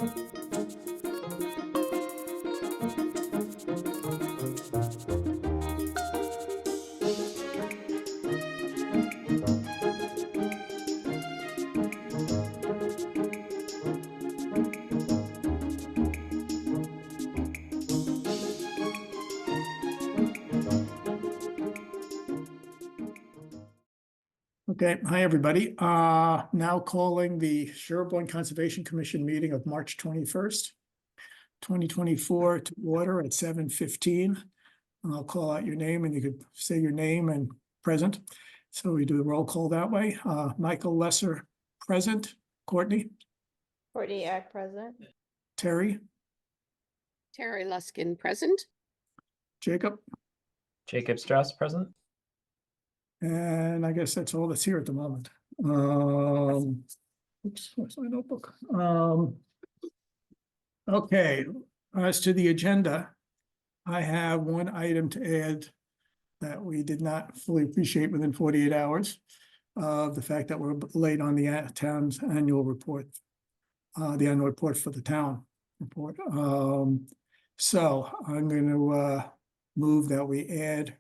Okay, hi, everybody. Now calling the Sherborn Conservation Commission meeting of March 21st, 2024 to order at 7:15. And I'll call out your name and you could say your name and present. So we do the roll call that way. Michael Lesser, present. Courtney, Courtney Act present. Terry, Terry Luskin present. Jacob, Jacob Strauss present. and I guess that's all that's here at the moment. Oops, where's my notebook? Okay, as to the agenda, I have one item to add that we did not fully appreciate within 48 hours. The fact that we're late on the town's annual report, the annual report for the town report. So I'm going to move that we add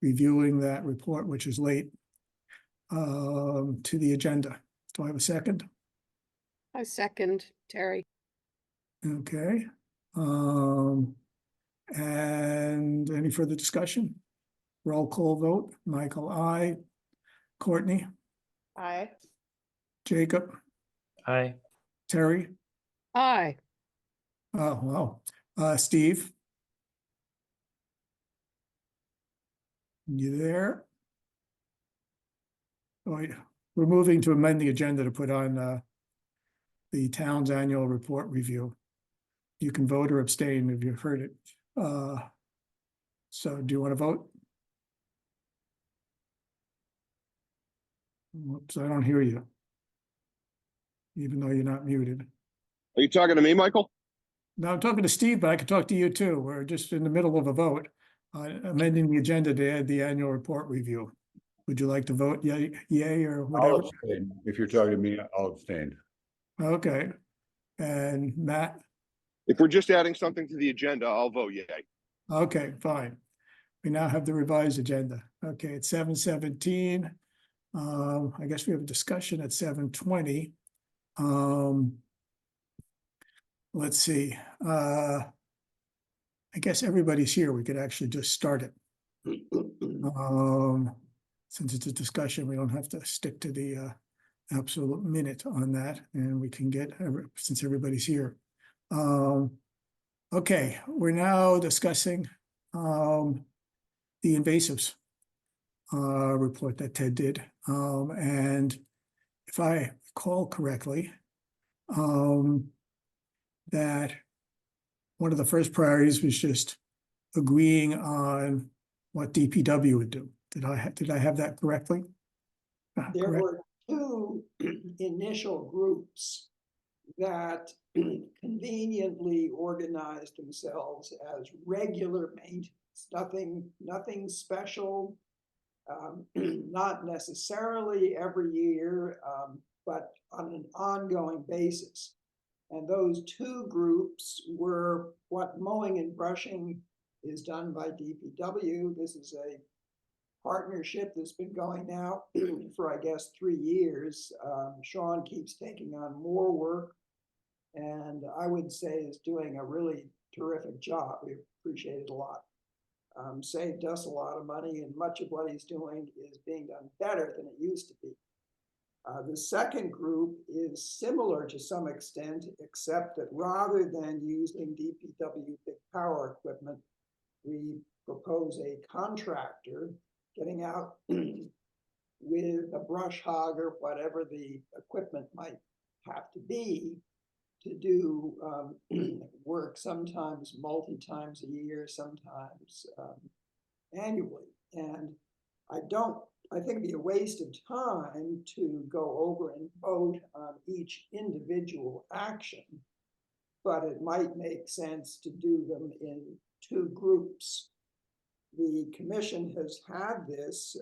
reviewing that report, which is late, to the agenda. Do I have a second? I second Terry. Okay. And any further discussion? Roll call vote. Michael, aye. Courtney, Aye. Jacob, Aye. Terry. Aye. Oh, wow. Steve. You there? Oh, yeah. We're moving to amend the agenda to put on the town's annual report review. You can vote or abstain if you've heard it. So do you want to vote? Whoops, I don't hear you. Even though you're not muted. Are you talking to me, Michael? No, I'm talking to Steve, but I can talk to you too. We're just in the middle of a vote. Amending the agenda to add the annual report review. Would you like to vote yay or I'll whatever? abstain. If you're talking to me, I'll abstain. Okay. And Matt? If we're just adding something to the agenda, I'll vote yay. Okay, fine. We now have the revised agenda. Okay, it's 7:17. I guess we have a discussion at 7:20. Let's see. I guess everybody's here. We could actually just start it. Since it's a discussion, we don't have to stick to the absolute minute on that, and we can get, since everybody's here. Okay, we're now discussing the invasives report that Ted did. And if I recall correctly, that one of the first priorities was just agreeing on what DPW would do. Did I have that correctly? There Correct. were two initial groups that conveniently organized themselves as regular maintenance, nothing special, not necessarily every year, but on an ongoing basis. And those two groups were what mowing and brushing is done by DPW. This is a partnership that's been going now for, I guess, 3 years. Sean keeps taking on more work, and I would say is doing a really terrific job. We appreciate it a lot. Saved us a lot of money, and much of what he's doing is being done better than it used to be. The second group is similar to some extent, except that rather than using DPW big power equipment, we propose a contractor getting out with a brush hog or whatever the equipment might have to be to do work, sometimes multi-times a year, sometimes annually. And I think it'd be a waste of time to go over and vote on each individual action, but it might make sense to do them in two groups. The commission has had this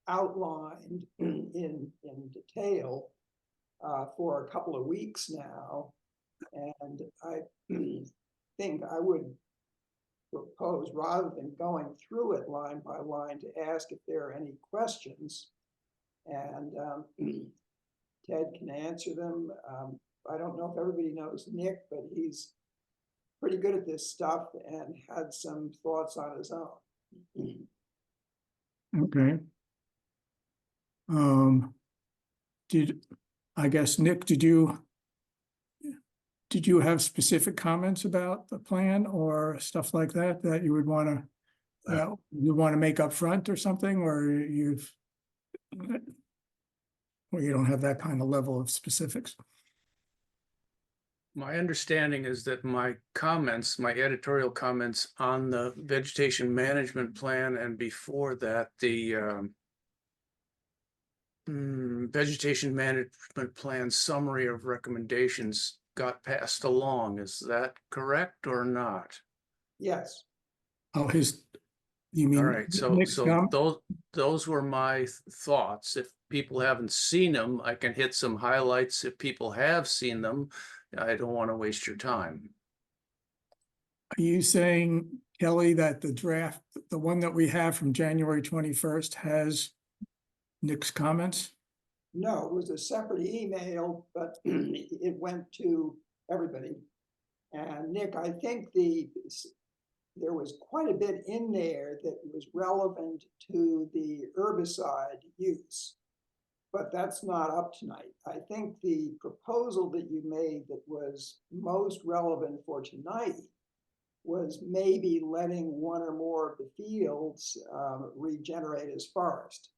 outlined in detail for a couple of weeks now, And I think I would propose, rather than going through it line by line, to ask if there are any questions. And Ted can answer them. I don't know if everybody knows Nick, but he's pretty good at this stuff and had some thoughts on his own. Okay. I guess, Nick, did you have specific comments about the plan or stuff like that that you would want to make up front or something, or you don't have that kind of level of specifics? My understanding is that my comments, my editorial comments on the vegetation management plan, and before that, the vegetation management plan summary of recommendations got passed along. Is that correct or not? Yes. Oh, you mean? All right, so Nick's comment? those were my thoughts. If people haven't seen them, I can hit some highlights. If people have seen them, I don't want to waste your time. Are you saying, Kelly, that the draft, the one that we have from January 21st has Nick's comments? No, it was a separate email, but it went to everybody. And Nick, I think there was quite a bit in there that was relevant to the herbicide use, but that's not up tonight. I think the proposal that you made that was most relevant for tonight was maybe letting one or more of the fields regenerate as forest.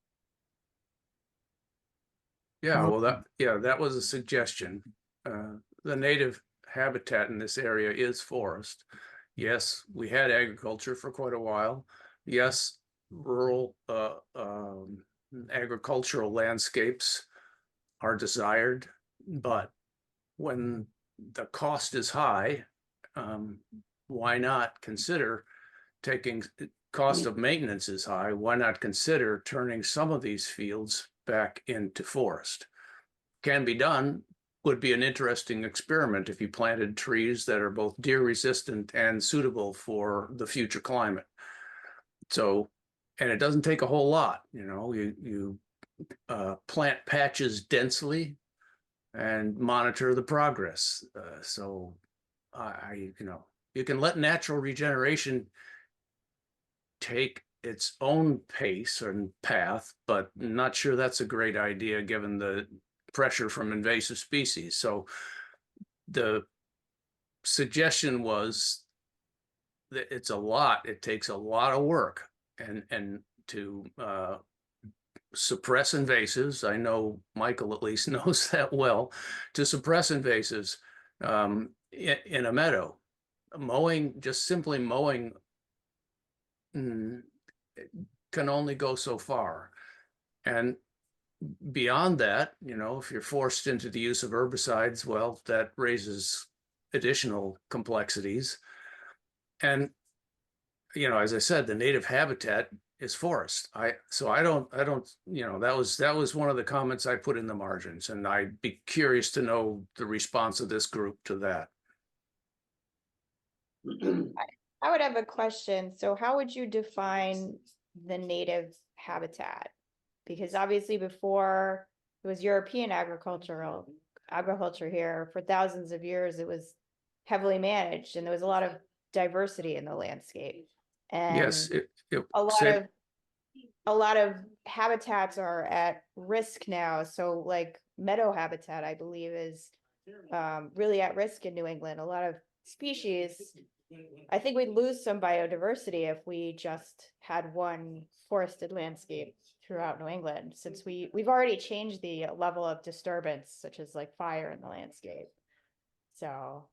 Yeah, well, that was a suggestion. The native habitat in this area is forest. Yes, we had agriculture for quite a while. Yes, rural agricultural landscapes are desired, but when the cost is high, why not consider cost of maintenance is high, why not consider turning some of these fields back into forest? Can be done, would be an interesting experiment if you planted trees that are both deer resistant and suitable for the future climate. So, and it doesn't take a whole lot, you plant patches densely and monitor the progress. So you can let natural regeneration take its own pace and path, but not sure that's a great idea given the pressure from invasive species. So the suggestion was that it takes a lot of work and to suppress invasives. I know Michael at least knows that well. To suppress invasives in a meadow, just simply mowing can only go so far. And beyond that, if you're forced into the use of herbicides, well, that raises additional complexities. And, as I said, the native habitat is forest. That was one of the comments I put in the margins, and I'd be curious to know the response of this group to that. I would have a question. So how would you define the native habitat? Because obviously before it was European agriculture here for thousands of years, it was heavily managed and there was a lot of diversity in the landscape. And Yes, a lot of habitats are at risk now. So like meadow habitat, I believe, is really at risk in New England. A lot of species, I think we'd lose some biodiversity if we just had one forested landscape throughout New England, since we've already changed the level of disturbance, such as like fire in the landscape. So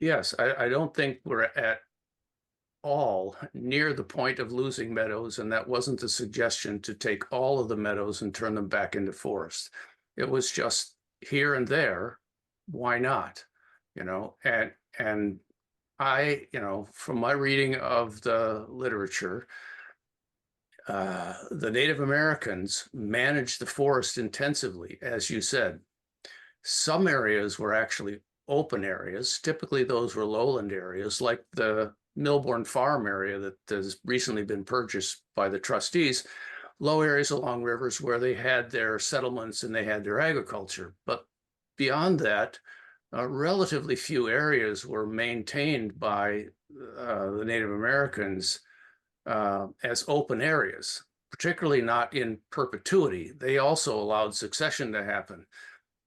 yes, I don't think we're at all near the point of losing meadows, and that wasn't the suggestion to take all of the meadows and turn them back into forest. It was just here and there, why not? And I, from my reading of the literature, the Native Americans managed the forest intensively, as you said. Some areas were actually open areas. Typically, those were lowland areas like the Milbourne Farm area that has recently been purchased by the trustees, low areas along rivers where they had their settlements and they had their agriculture. But beyond that, relatively few areas were maintained by the Native Americans as open areas, particularly not in perpetuity. They also allowed succession to happen.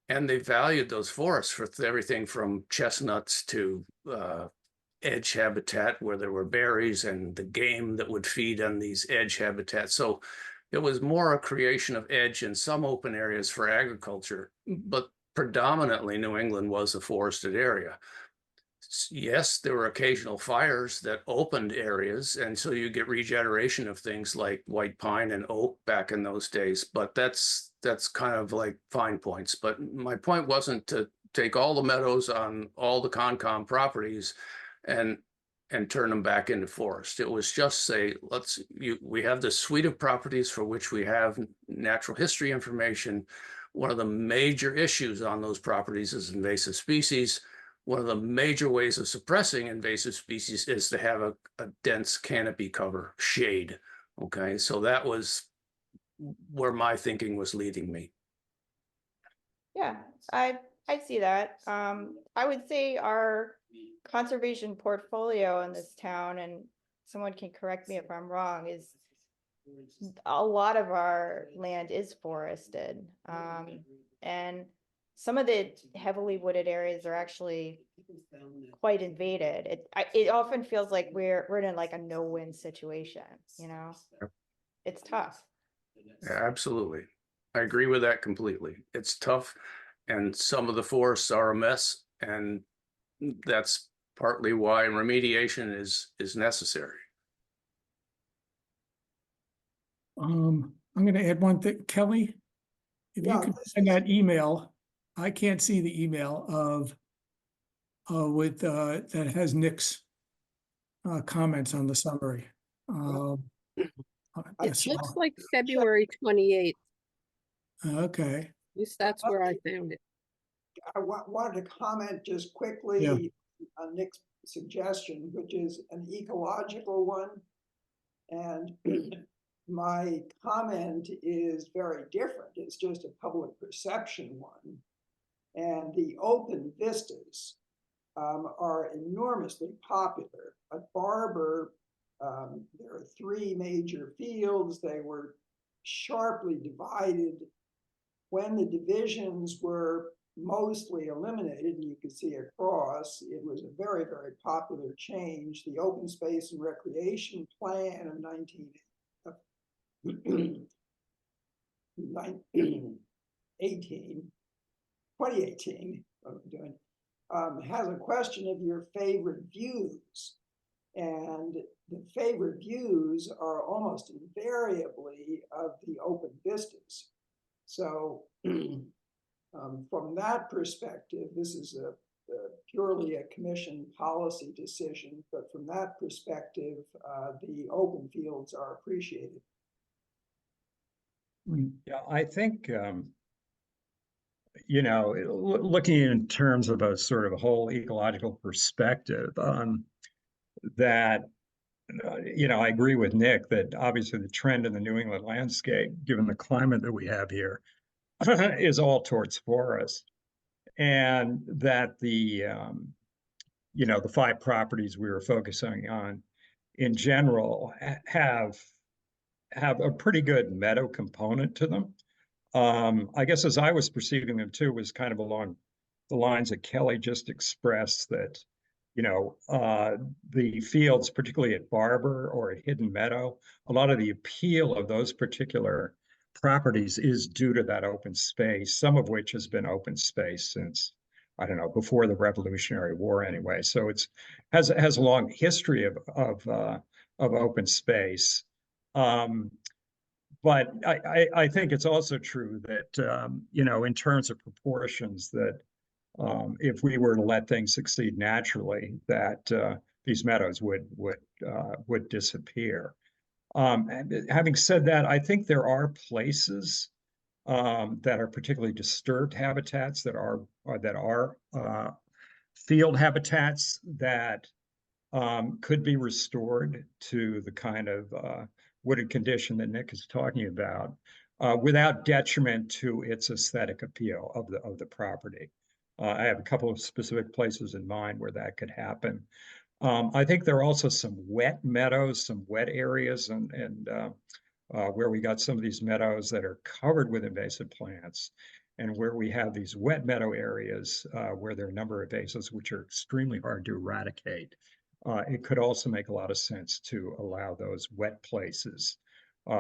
And they valued those forests for everything from chestnuts to edge habitat where there were berries and the game that would feed on these edge habitats. So it was more a creation of edge in some open areas for agriculture, but predominantly New England was a forested area. Yes, there were occasional fires that opened areas, and so you get regeneration of things like white pine and oak back in those days, but that's kind of like fine points. But my point wasn't to take all the meadows on all the Concom properties and turn them back into forest. It was just say, we have this suite of properties for which we have natural history information. One of the major issues on those properties is invasive species. One of the major ways of suppressing invasive species is to have a dense canopy cover, shade. Okay, so that was where my thinking was leading me. Yeah, I'd see that. I would say our conservation portfolio in this town, and someone can correct me if I'm wrong, is a lot of our land is forested. And some of the heavily wooded areas are actually quite invaded. It often feels like we're in like a no-win situation, you know? Yep. It's tough. Yeah, absolutely. I agree with that completely. It's tough, and some of the forests are a mess, and that's partly why remediation is necessary. I'm gonna add one thing, Kelly. If you Yeah, could this send is- that email, I can't see the email of that has Nick's comments on the summary. I It so- looks like February 28th. Okay, At least that's where I found it. I wanted to comment just quickly on Nick's suggestion, which is an ecological one. And my comment is very different. It's just a public perception one. And the open vistas are enormously popular. At Barber, there are 3 major fields. They were sharply divided. When the divisions were mostly eliminated, and you can see across, it was a very, very popular change. The Open Space and Recreation Plan of 2018 what I'm doing, has a question of your favorite views. And the favorite views are almost invariably of the open vistas. So from that perspective, this is purely a commission policy decision, but from that perspective, the open fields are appreciated. Yeah, I think, looking in terms of a sort of a whole ecological perspective, that, I agree with Nick that obviously the trend in the New England landscape, given the climate that we have here, is all towards forest. And that the 5 properties we were focusing on in general have a pretty good meadow component to them. I guess as I was perceiving them too was kind of along the lines that Kelly just expressed, that the fields, particularly at Barber or at Hidden Meadow, a lot of the appeal of those particular properties is due to that open space, some of which has been open space since, I don't know, before the Revolutionary War anyway. So it's has a long history of open space. But I think it's also true that, in terms of proportions, that if we were to let things succeed naturally, that these meadows would disappear. Having said that, I think there are places that are particularly disturbed habitats that are field habitats that could be restored to the kind of wooded condition that Nick is talking about, without detriment to its aesthetic appeal of the property. I have a couple of specific places in mind where that could happen. I think there are also some wet meadows, some wet areas, and where we got some of these meadows that are covered with invasive plants, and where we have these wet meadow areas where there are a number of invasives which are extremely hard to eradicate. It could also make a lot of sense to allow those wet places,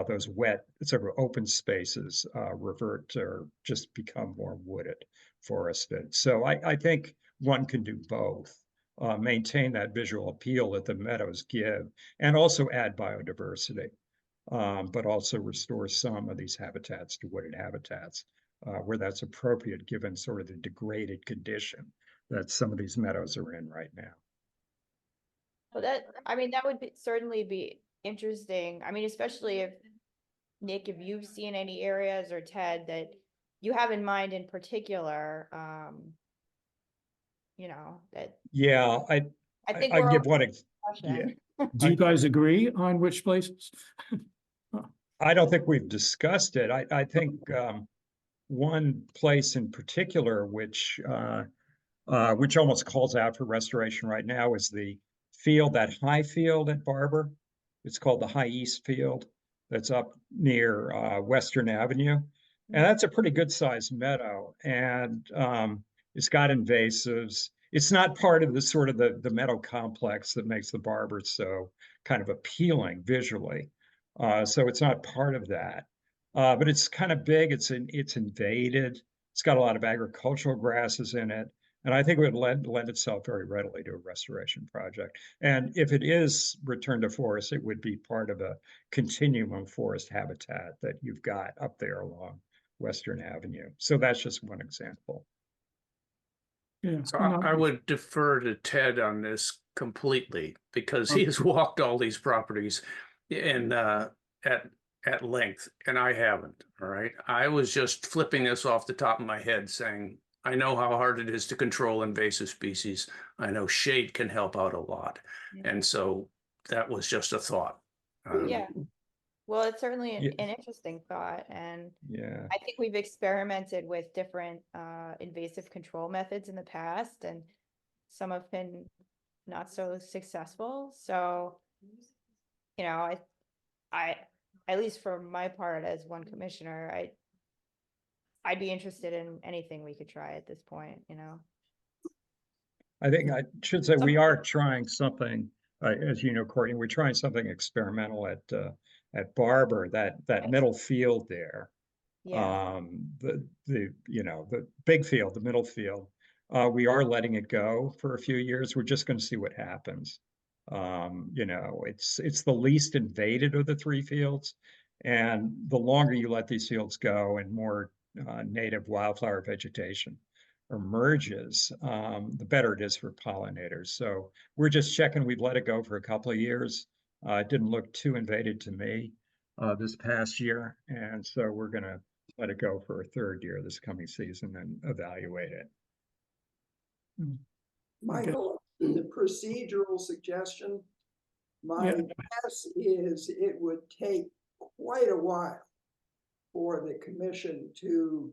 those wet sort of open spaces, revert or just become more wooded, forested. So I think one can do both. Maintain that visual appeal that the meadows give, and also add biodiversity, but also restore some of these habitats to wooded habitats where that's appropriate, given sort of the degraded condition that some of these meadows are in right now. Well, I mean, that would certainly be interesting. I mean, especially if, Nick, if you've seen any areas, or Ted, that you have in mind in particular, that Yeah, I think I we're give open one. to discussion. Do you guys agree on which places? I don't think we've discussed it. I think one place in particular, which almost calls out for restoration right now, is the field, that high field at Barber. It's called the High East Field. That's up near Western Avenue, and that's a pretty good sized meadow. And it's got invasives. It's not part of the sort of the meadow complex that makes the Barber so kind of appealing visually. So it's not part of that. But it's kind of big. It's invaded. It's got a lot of agricultural grasses in it. And I think it would lend itself very readily to a restoration project. And if it is returned to forest, it would be part of a continuum of forest habitat that you've got up there along Western Avenue. So that's just one example. Yeah. So no, I would defer to Ted on this completely, because he has walked all these properties in at length, and I haven't. All right. I was just flipping this off the top of my head, saying, I know how hard it is to control invasive species. I know shade can help out a lot. Yeah. And so that was just a thought. Yeah. Well, it's certainly Yeah. an interesting thought, and Yeah. I think we've experimented with different invasive control methods in the past, and some have been not so successful. So, I at least for my part as one commissioner, I'd be interested in anything we could try at this point. I think I should say we are trying something, as you know, Courtney, we're trying something experimental at Barber, that middle field there. Yeah. The big field, the middle field. We are letting it go for a few years. We're just going to see what happens. It's the least invaded of the three fields, and the longer you let these fields go and more native wildflower vegetation emerges, the better it is for pollinators. So we're just checking. We've let it go for a couple of years. It didn't look too invaded to me this past year, and so we're going to let it go for a third year this coming season and evaluate it. Michael, the procedural suggestion, my guess is it would take quite a while for the commission to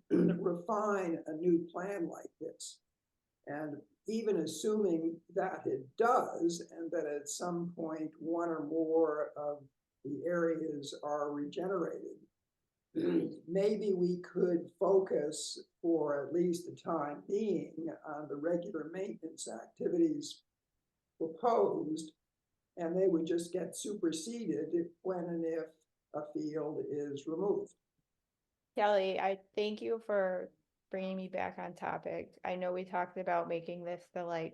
refine a new plan like this. And even assuming that it does, and that at some point one or more of the areas are regenerated, maybe we could focus for at least the time being on the regular maintenance activities proposed, and they would just get superseded when and if a field is removed. Kelly, I thank you for bringing me back on topic. I know we talked about making this the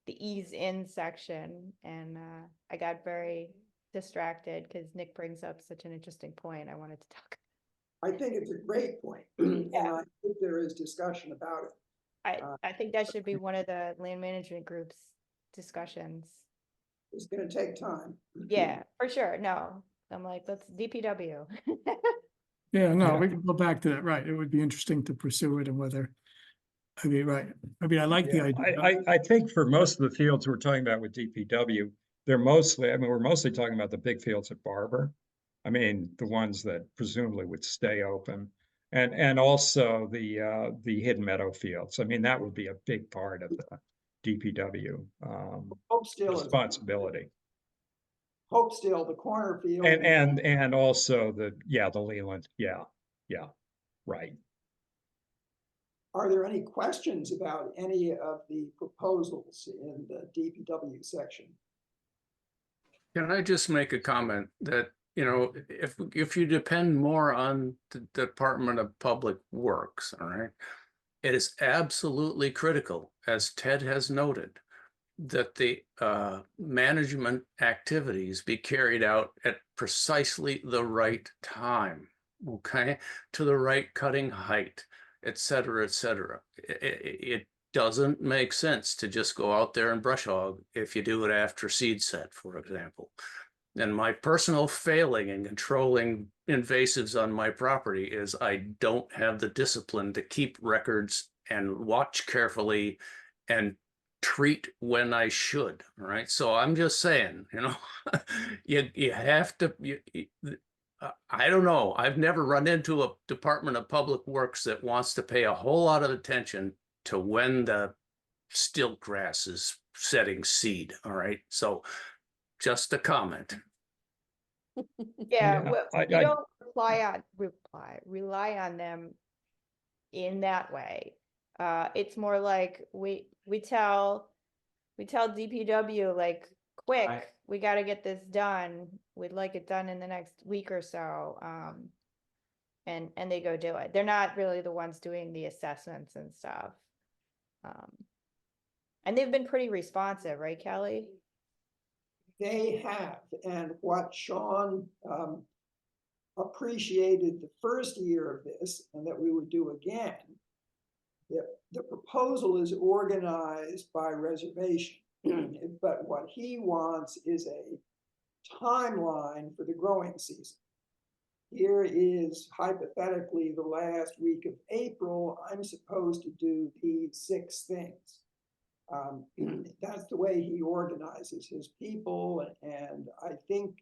ease in section, and I got very distracted because Nick brings up such an interesting point I wanted to talk. I think it's a great point, and I think there is discussion about it. I think that should be one of the land management group's discussions. It's going to take time. Yeah, for sure. No, I'm like, let's DPW. Yeah, no, we can go back to that, right? It would be interesting to pursue it, and whether I mean, right, I mean, I like the Yeah, idea. I think for most of the fields we're talking about with DPW, they're mostly, I mean, we're mostly talking about the big fields at Barber. I mean, the ones that presumably would stay open. And also the Hidden Meadow fields. I mean, that would be a big part of the DPW responsibility. Hopedale, the cornfield. And also the Leland, yeah, right. Are there any questions about any of the proposals in the DPW section? Can I just make a comment that, you know, if you depend more on the Department of Public Works, all right, it is absolutely critical, as Ted has noted, that the management activities be carried out at precisely the right time, okay, to the right cutting height, et cetera, et cetera. It doesn't make sense to just go out there and brush hog if you do it after seed set, for example. And my personal failing in controlling invasives on my property is I don't have the discipline to keep records and watch carefully and treat when I should. All right. So I'm just saying, you know, you have to, I don't know. I've never run into a Department of Public Works that wants to pay a whole lot of attention to when the stilt grass is setting seed. All right. So just a comment. Yeah, Yeah, well, I- you I- don't rely on them in that way. It's more like we tell DPW like, quick, we got to get this done. We'd like it done in the next week or so. And they go do it. They're not really the ones doing the assessments and stuff. And they've been pretty responsive, right, Kelly? They have, and what Sean appreciated the first year of this, and that we would do again, the proposal is organized by reservation, but what he wants is a timeline for the growing season. Here is hypothetically the last week of April, I'm supposed to do these 6 things. That's the way he organizes his people, and I think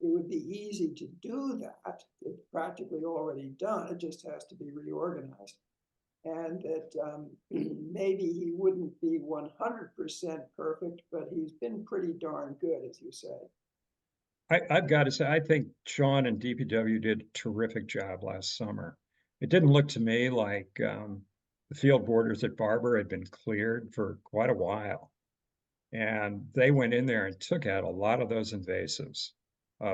it would be easy to do that. It's practically already done. It just has to be reorganized. And that maybe he wouldn't be 100% perfect, but he's been pretty darn good, as you say. I've got to say, I think Sean and DPW did a terrific job last summer. It didn't look to me like the field borders at Barber had been cleared for quite a while. And they went in there and took out a lot of those invasives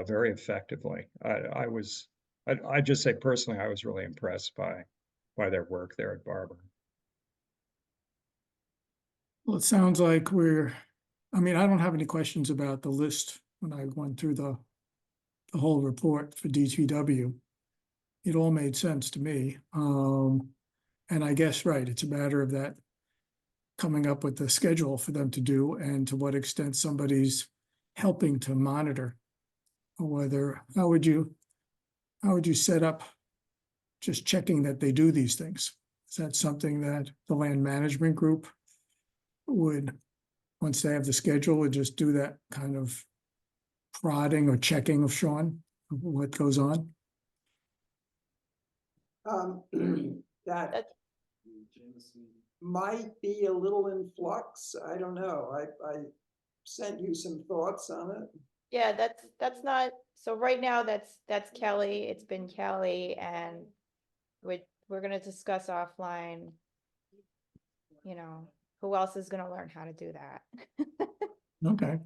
very effectively. I just say personally, I was really impressed by their work there at Barber. Well, it sounds like I mean, I don't have any questions about the list when I went through the whole report for DTW. It all made sense to me. And I guess, right, it's a matter of that coming up with the schedule for them to do and to what extent somebody's helping to monitor. Or whether, how would you set up just checking that they do these things? Is that something that the land management group would, once they have the schedule, would just do that kind of prodding or checking of Sean, of what goes on? That might be a little in flux. I don't know. I sent you some thoughts on it. Yeah, that's not, so right now that's Kelly. It's been Kelly, and we're gonna discuss offline, you know, who else is gonna learn how to do that? Okay.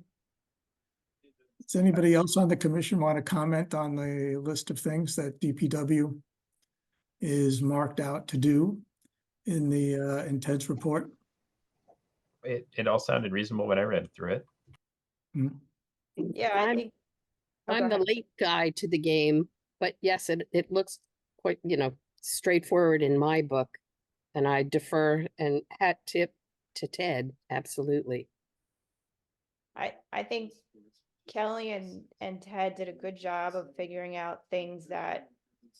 Does anybody else on the commission want to comment on the list of things that DPW is marked out to do in Ted's report? It all sounded reasonable when I read through it. Yeah, I I'm- think. Oh, go I'm the ahead. late guy to the game, but yes, it looks quite, straightforward in my book. And I defer and hat tip to Ted, absolutely. I think Kelly and Ted did a good job of figuring out things that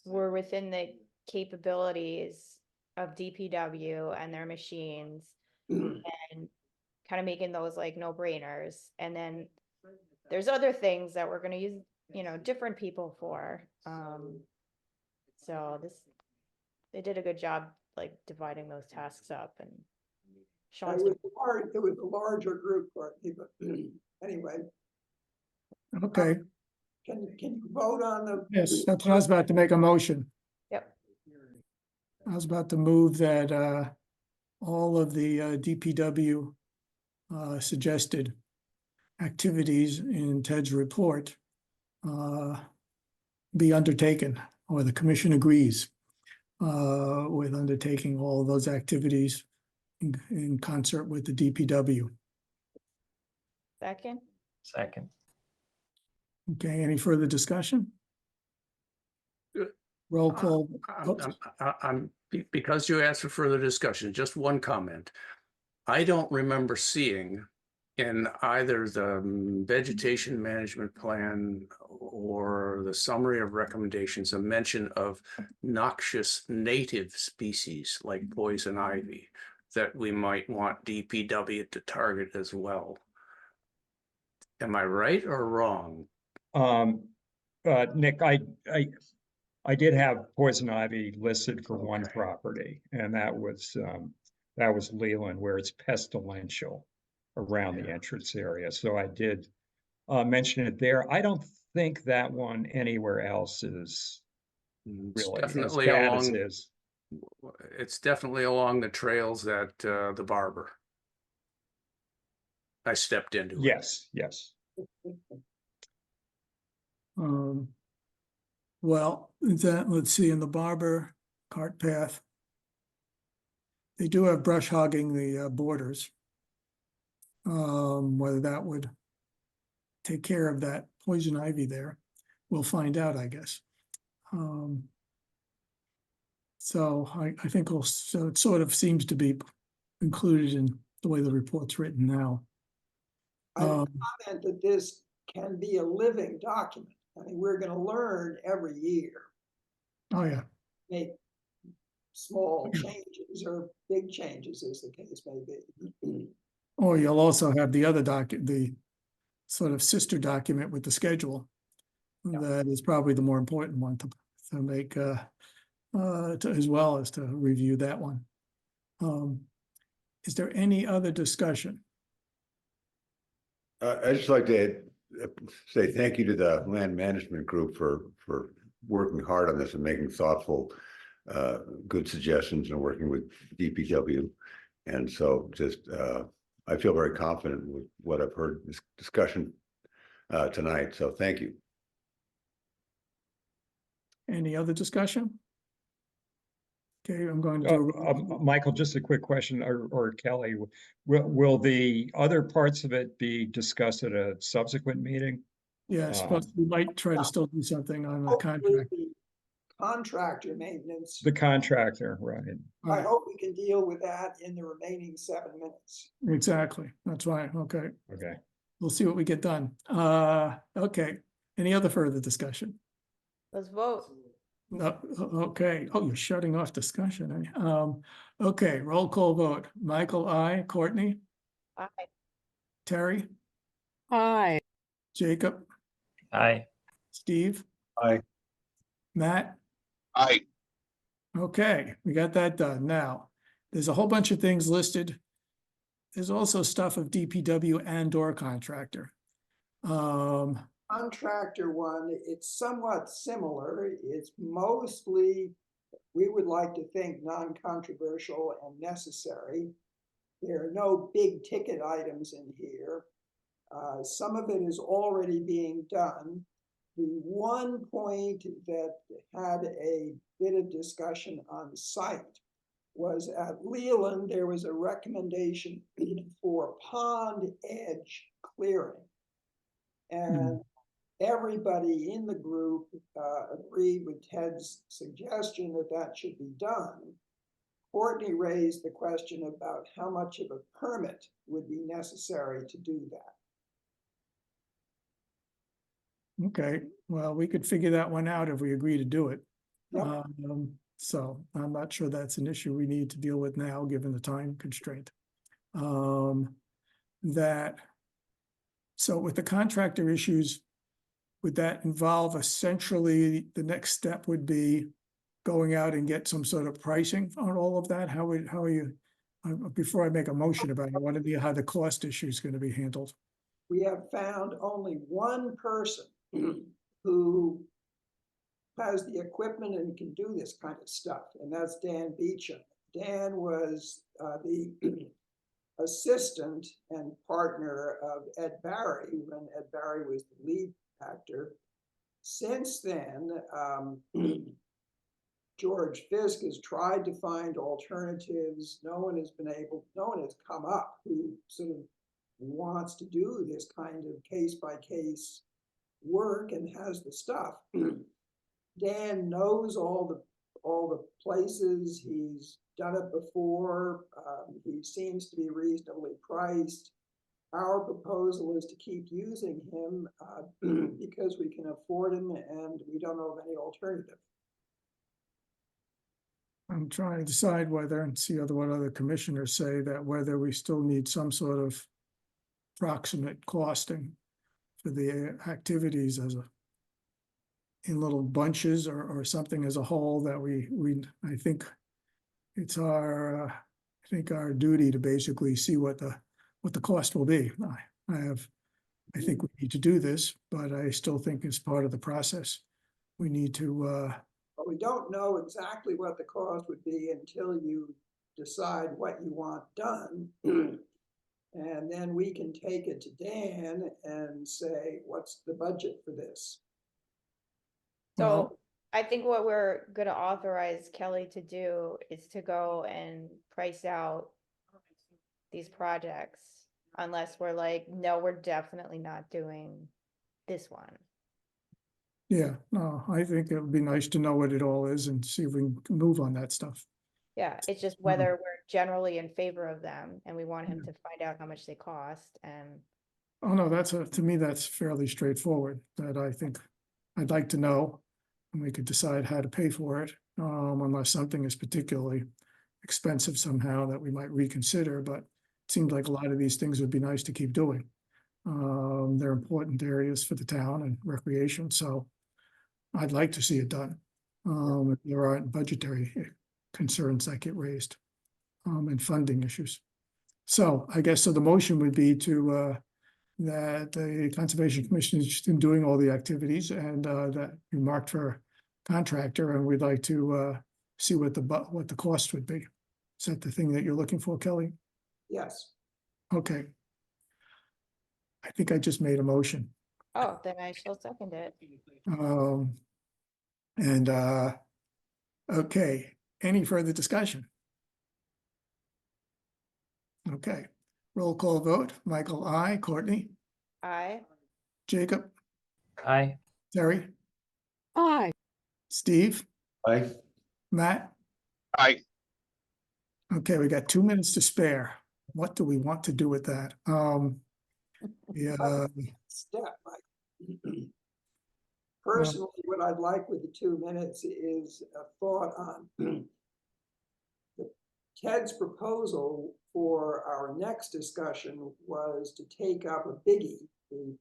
were within the capabilities of DPW and their machines and kind of making those like no brainers. And then there's other things that we're gonna use, different people for. So they did a good job like dividing those tasks up and Sean's been It was a larger group, Courtney, but anyway, Okay, can you vote on the? yes, that's what I was about to make a motion. Yep. I was about to move that all of the DPW suggested activities in Ted's report be undertaken, or the commission agrees with undertaking all of those activities in concert with the DPW. Second. Second. Okay, any further discussion? Uh, Roll call. Because you asked for further discussion, just one comment. I don't remember seeing in either the vegetation management plan or the summary of recommendations, a mention of noxious native species like poison ivy that we might want DPW to target as well. Am I right or wrong? Nick, I did have poison ivy listed for one property, and that was Leland, where it's pestilential around the entrance area. So I did mention it there. I don't think that one anywhere else is It's really as definitely bad as along, it is. it's definitely along the trails at the Barber. I stepped into it. Yes, yes. Well, let's see, in the Barber cart path, they do have brush hogging the borders. Whether that would take care of that poison ivy there, we'll find out, I guess. So I think so it sort of seems to be included in the way the report's written now. I comment that this can be a living document. I mean, we're gonna learn every year, Oh, yeah. make small changes or big changes as the case may be. Or you'll also have the other the sort of sister document with the schedule. That is probably the more important one to make, as well as to review that one. Is there any other discussion? I'd just like to say thank you to the land management group for working hard on this and making thoughtful, good suggestions and working with DPW. And so just, I feel very confident with what I've heard this discussion tonight. So thank you. Any other discussion? Okay, I'm going to. Michael, just a quick question, or Kelly, will the other parts of it be discussed at a subsequent meeting? Yes, but we might try to still do something on the Hopefully contract. the contractor maintenance, The contractor, right? I hope we can deal with that in the remaining 7 minutes. Exactly, that's right, okay. Okay. We'll see what we get done. Okay, any other further discussion? Let's vote. No, okay, oh, you're shutting off discussion, eh? Okay, roll call vote. Michael, I, Courtney, Aye. Terry, Hi. Jacob, Aye. Steve, Aye. Matt. Aye. Okay, we got that done. Now, there's a whole bunch of things listed. There's also stuff of DPW and or contractor. Contractor one, it's somewhat similar. It's mostly, we would like to think, non-controversial and necessary. There are no big ticket items in here. Some of it is already being done. The one point that had a bit of discussion on site was at Leland, there was a recommendation for pond edge clearing. And everybody in the group agreed with Ted's suggestion that that should be done. Courtney raised the question about how much of a permit would be necessary to do that. Okay, well, we could figure that one out if we agree to do it. Yep. So I'm not sure that's an issue we need to deal with now, given the time constraint. That, so with the contractor issues, would that involve essentially, the next step would be going out and get some sort of pricing on all of that? How are you, before I make a motion about it, I want to know how the cost issue is going to be handled. We have found only one person who has the equipment and can do this kind of stuff, and that's Dan Beecham. Dan was the assistant and partner of Ed Barry when Ed Barry was the lead actor. Since then, George Fisk has tried to find alternatives. No one has come up who sort of wants to do this kind of case by case work and has the stuff. Dan knows all the places. He's done it before. He seems to be reasonably priced. Our proposal is to keep using him because we can afford him and we don't know of any alternative. I'm trying to decide whether, and see what other commissioners say, that whether we still need some sort of approximate costing for the activities as in little bunches or something as a whole, that I think it's our duty to basically see what the cost will be. I think we need to do this, but I still think it's part of the process. We need to, But we don't know exactly what the cost would be until you decide what you want done. And then we can take it to Dan and say, what's the budget for this? So Well- I think what we're gonna authorize Kelly to do is to go and price out these projects. Unless we're like, no, we're definitely not doing this one. yeah, no, I think it would be nice to know what it all is and see if we can move on that stuff. Yeah, it's just whether we're generally in favor of them and we want him to find out how much they cost and. Oh, no, to me, that's fairly straightforward, that I think I'd like to know, and we could decide how to pay for it, unless something is particularly expensive somehow that we might reconsider, but it seems like a lot of these things would be nice to keep doing. They're important areas for the town and recreation, so I'd like to see it done. If there aren't budgetary concerns that get raised, and funding issues. So I guess, so the motion would be to, that the Conservation Commission is interested in doing all the activities and that you marked for contractor, and we'd like to see what the cost would be. Is that the thing that you're looking for, Kelly? Yes. Okay. I think I just made a motion. Oh, then I shall second it. And okay, any further discussion? Okay, roll call vote. Michael, I, Courtney, Aye. Jacob, Aye. Terry, Aye. Steve, Aye. Matt. Aye. Okay, we got 2 minutes to spare. What do we want to do with that? Yeah, Step. Personally, what I'd like with the 2 minutes is a thought on Ted's proposal for our next discussion was to take up a biggie, the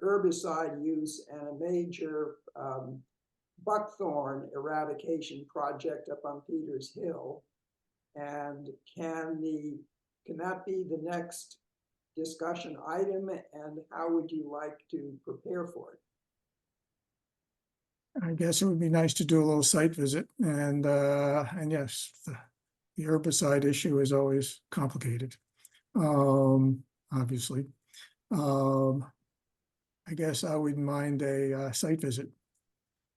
herbicide use and a major buckthorn eradication project up on Peters Hill. And can that be the next discussion item, and how would you like to prepare for it? I guess it would be nice to do a little site visit, and yes, the herbicide issue is always complicated. Obviously. I guess I wouldn't mind a site visit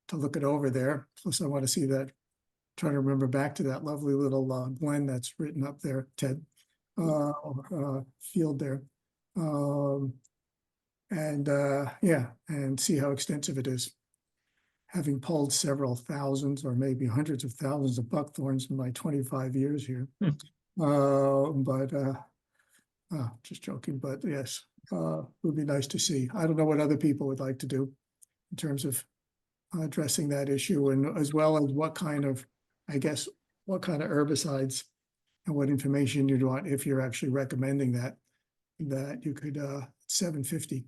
to look it over there. Plus, I want to see that, try to remember back to that lovely little Glen that's written up there, Ted, field there. Yeah, and see how extensive it is. Having pulled several thousands or maybe hundreds of thousands of buckthorns in my 25 years here. Just joking, but yes, would be nice to see. I don't know what other people would like to do in terms of addressing that issue, and as well as what kind of I guess, what kind of herbicides and what information you'd want if you're actually recommending that you could, 750.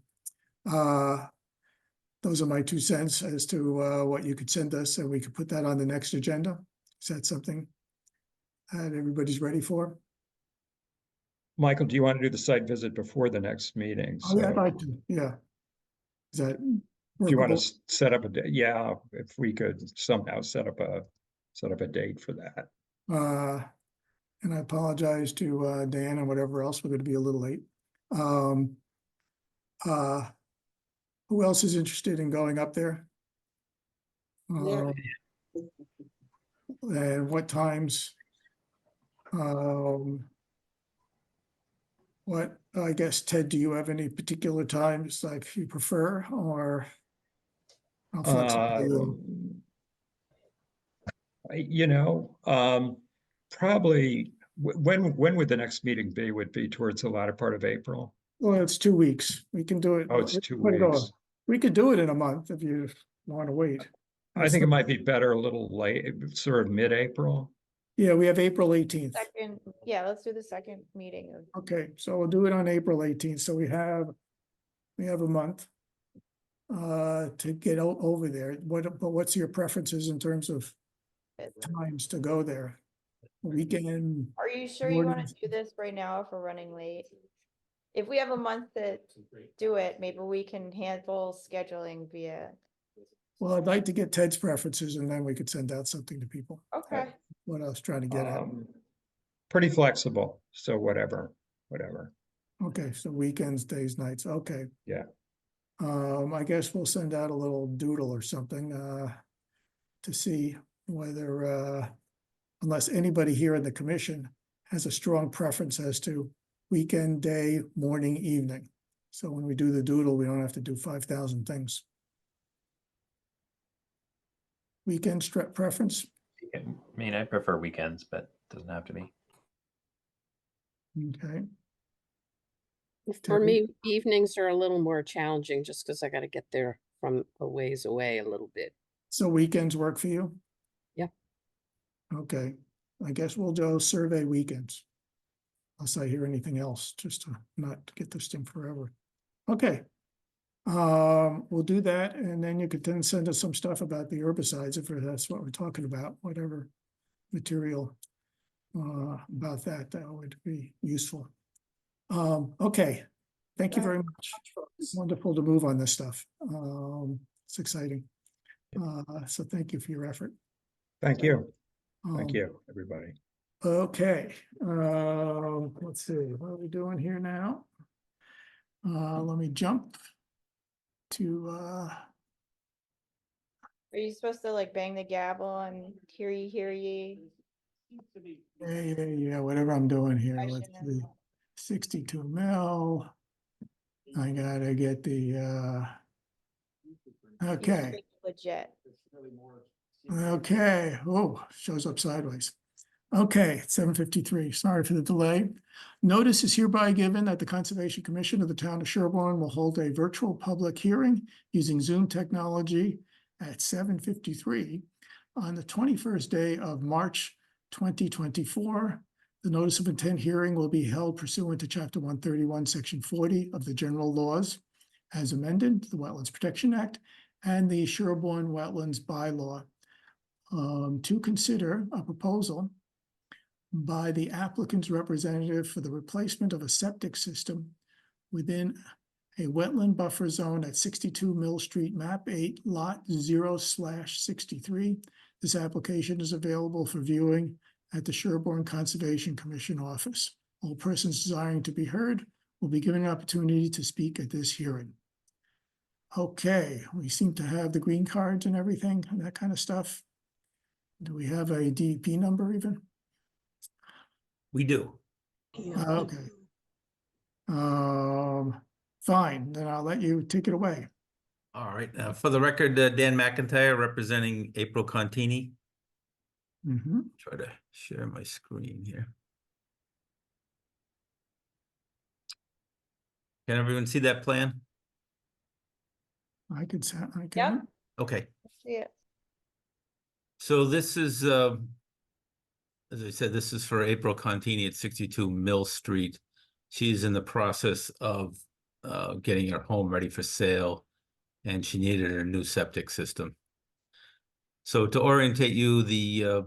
Those are my 2 cents as to, what you could send us, and we could put that on the next agenda. Is that something that everybody's ready for? Michael, do you want to do the site visit before the next meeting? Oh, yeah, I'd So like to, yeah. Is that do you want workable? to set up a day? Yeah, if we could somehow set up a date for that. And I apologize to Dan and whatever else, we're gonna be a little late. Um, uh, who else is interested in going up there? Yeah. And what times? What, I guess, Ted, do you have any particular times like you prefer, or? How flexible are you? You know, probably, when would the next meeting be? Would be towards the latter part of April? Well, it's 2 weeks. We can do it. Oh, it's let's 2 put it on. weeks. We could do it in a month if you want to wait. I think it might be better a little late, sort of mid-April. Yeah, we have April 18th. Second, yeah, let's do the second meeting of, Okay, so we'll do it on April 18th. So we have a month to get over there. But what's your preferences in terms of times to go there? Weekend, are you sure you want mornings? to do this right now if we're running late? If we have a month to do it, maybe we can handle scheduling via, well, I'd like to get Ted's preferences and then we could send out something to people. okay. What I was trying to get at. Pretty flexible, so whatever. Okay, so weekends, days, nights, okay. Yeah. I guess we'll send out a little doodle or something, to see whether, unless anybody here in the commission has a strong preference as to weekend, day, morning, evening. So when we do the doodle, we don't have to do 5,000 things. Weekend preference, I mean, I prefer weekends, but it doesn't have to be. okay, For Terry? me, evenings are a little more challenging just because I got to get there from a ways away a little bit. so weekends work for you? Yeah. Okay, I guess we'll go survey weekends. Unless I hear anything else, just to not get this thing forever. Okay. We'll do that, and then you could then send us some stuff about the herbicides, if that's what we're talking about, whatever material about that would be useful. Okay, thank you very much. Wonderful to move on this stuff. It's exciting. So thank you for your effort. Thank you. Thank Um, you, everybody. Okay, let's see, what are we doing here now? Let me jump to, Are you supposed to like bang the gavel and hear ye? yeah, whatever I'm doing here, I let's shouldn't. see. 62 mil. I gotta get the, okay, Legit. okay, oh, shows up sideways. Okay, 7:53, sorry for the delay. Notice is hereby given that the Conservation Commission of the Town of Sherborn will hold a virtual public hearing using Zoom technology at 7:53 on the 21st day of March 2024. The notice of intent hearing will be held pursuant to Chapter 131, Section 40 of the General Laws as amended, the Wetlands Protection Act, and the Sherborn Wetlands Bylaw, to consider a proposal by the applicant's representative for the replacement of a septic system within a wetland buffer zone at 62 Mill Street, map 8, lot 0/63. This application is available for viewing at the Sherborn Conservation Commission office. All persons desiring to be heard will be given an opportunity to speak at this hearing. Okay, we seem to have the green cards and everything and that kind of stuff. Do we have a DEP number even? We do. Okay. Fine, then I'll let you take it away. All right. For the record, Dan McIntyre representing April Contini. Mhm. Try to share my screen here. Can everyone see that plan? I can. Yep. Okay. Yeah. So this is as I said, this is for April Contini at 62 Mill Street. She's in the process of getting her home ready for sale, and she needed a new septic system. So to orientate you, the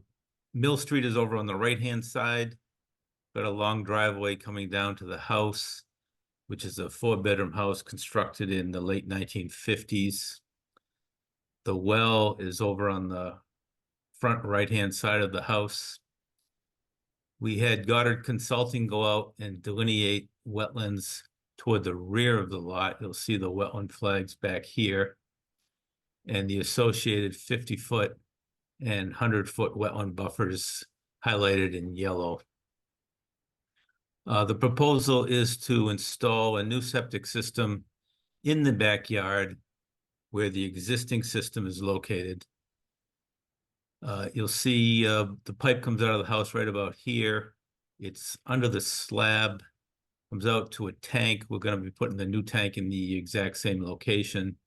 Mill Street is over on the right-hand side. Got a long driveway coming down to the house, which is a 4-bedroom house constructed in the late 1950s. The well is over on the front right-hand side of the house. We had Goddard Consulting go out and delineate wetlands toward the rear of the lot. You'll see the wetland flags back here, and the associated 50-foot and 100-foot wetland buffers highlighted in yellow. The proposal is to install a new septic system in the backyard where the existing system is located. You'll see the pipe comes out of the house right about here. It's under the slab, comes out to a tank. We're going to be putting the new tank in the exact same location.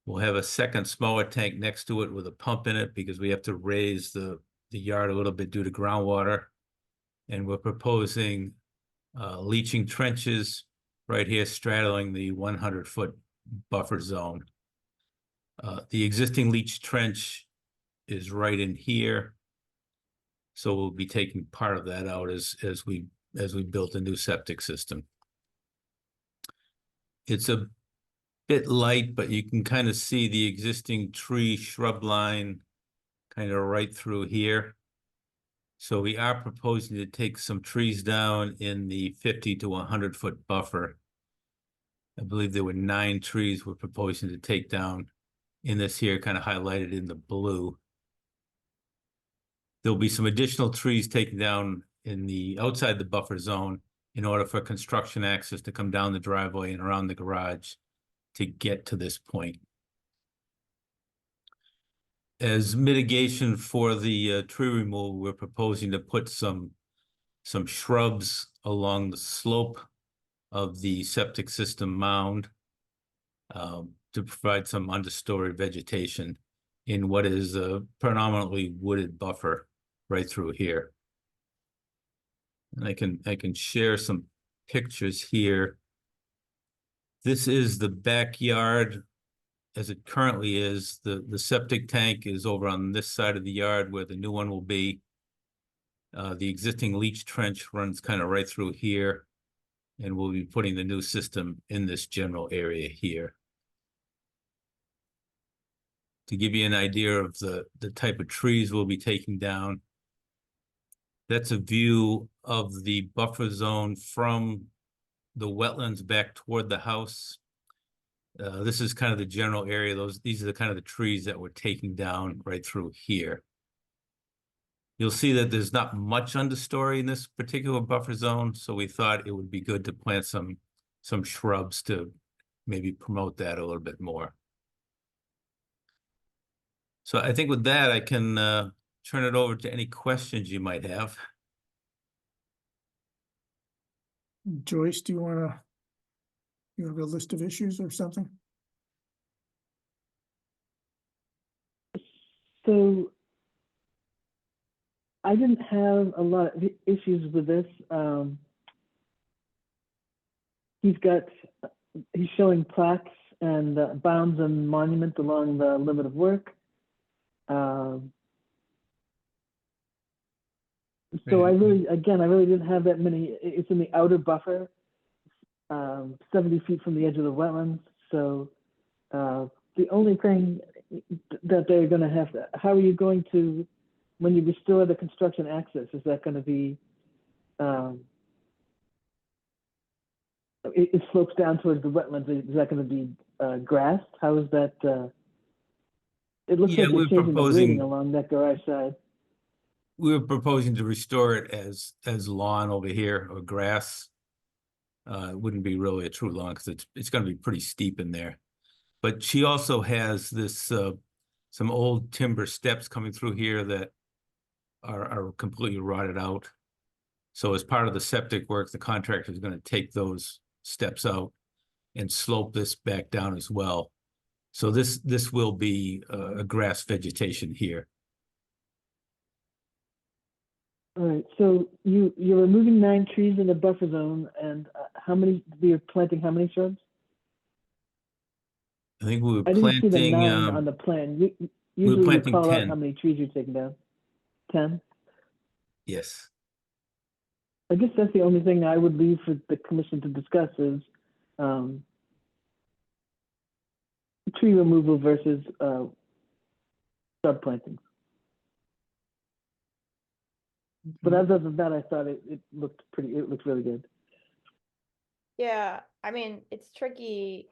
We'll have a second smaller tank next to it with a pump in it because we have to raise the yard a little bit due to groundwater. And we're proposing leaching trenches right here straddling the 100-foot buffer zone. The existing leach trench is right in here. So we'll be taking part of that out as we build a new septic system. It's a bit light, but you can kind of see the existing tree shrub line kind of right through here. So we are proposing to take some trees down in the 50 to 100-foot buffer. I believe there were 9 trees we're proposing to take down in this here, kind of highlighted in the blue. There'll be some additional trees taken down in the outside the buffer zone in order for construction access to come down the driveway and around the garage to get to this point. As mitigation for the tree removal, we're proposing to put some shrubs along the slope of the septic system mound to provide some understory vegetation in what is a predominantly wooded buffer right through here. And I can share some pictures here. This is the backyard as it currently is. The septic tank is over on this side of the yard where the new one will be. The existing leach trench runs kind of right through here, and we'll be putting the new system in this general area here. To give you an idea of the type of trees we'll be taking down, that's a view of the buffer zone from the wetlands back toward the house. This is kind of the general area. These are the kind of the trees that we're taking down right through here. You'll see that there's not much understory in this particular buffer zone, so we thought it would be good to plant some shrubs to maybe promote that a little bit more. So I think with that, I can turn it over to any questions you might have. Joyce, do you have a list of issues or something? So I didn't have a lot of issues with this. He's showing plaques and bounds and monuments along the limit of work. So I really didn't have that many. It's in the outer buffer, 70 feet from the edge of the wetlands. So the only thing that they're going to have, how are you going to, when you restore the construction access, is that going to be, it slopes down towards the wetlands. Is that going to be grassed? How is that? It looks like you're changing the grading along that garage side. We were proposing to restore it as lawn over here or grass. It wouldn't be really a true lawn because it's going to be pretty steep in there. But she also has this some old timber steps coming through here that are completely rotted out. So as part of the septic work, the contractor is going to take those steps out and slope this back down as well. So this will be a grass vegetation here. All right, so you're removing 9 trees in the buffer zone, and how many, you're planting how many shrubs? I think we were I didn't see the planting, 9 on the plan. we were Usually you planting call out 10. how many trees you're taking down. 10? Yes. I guess that's the only thing I would leave for the commission to discuss is tree removal versus shrub plantings. But other than that, I thought it looked really good. Yeah, I mean, it's tricky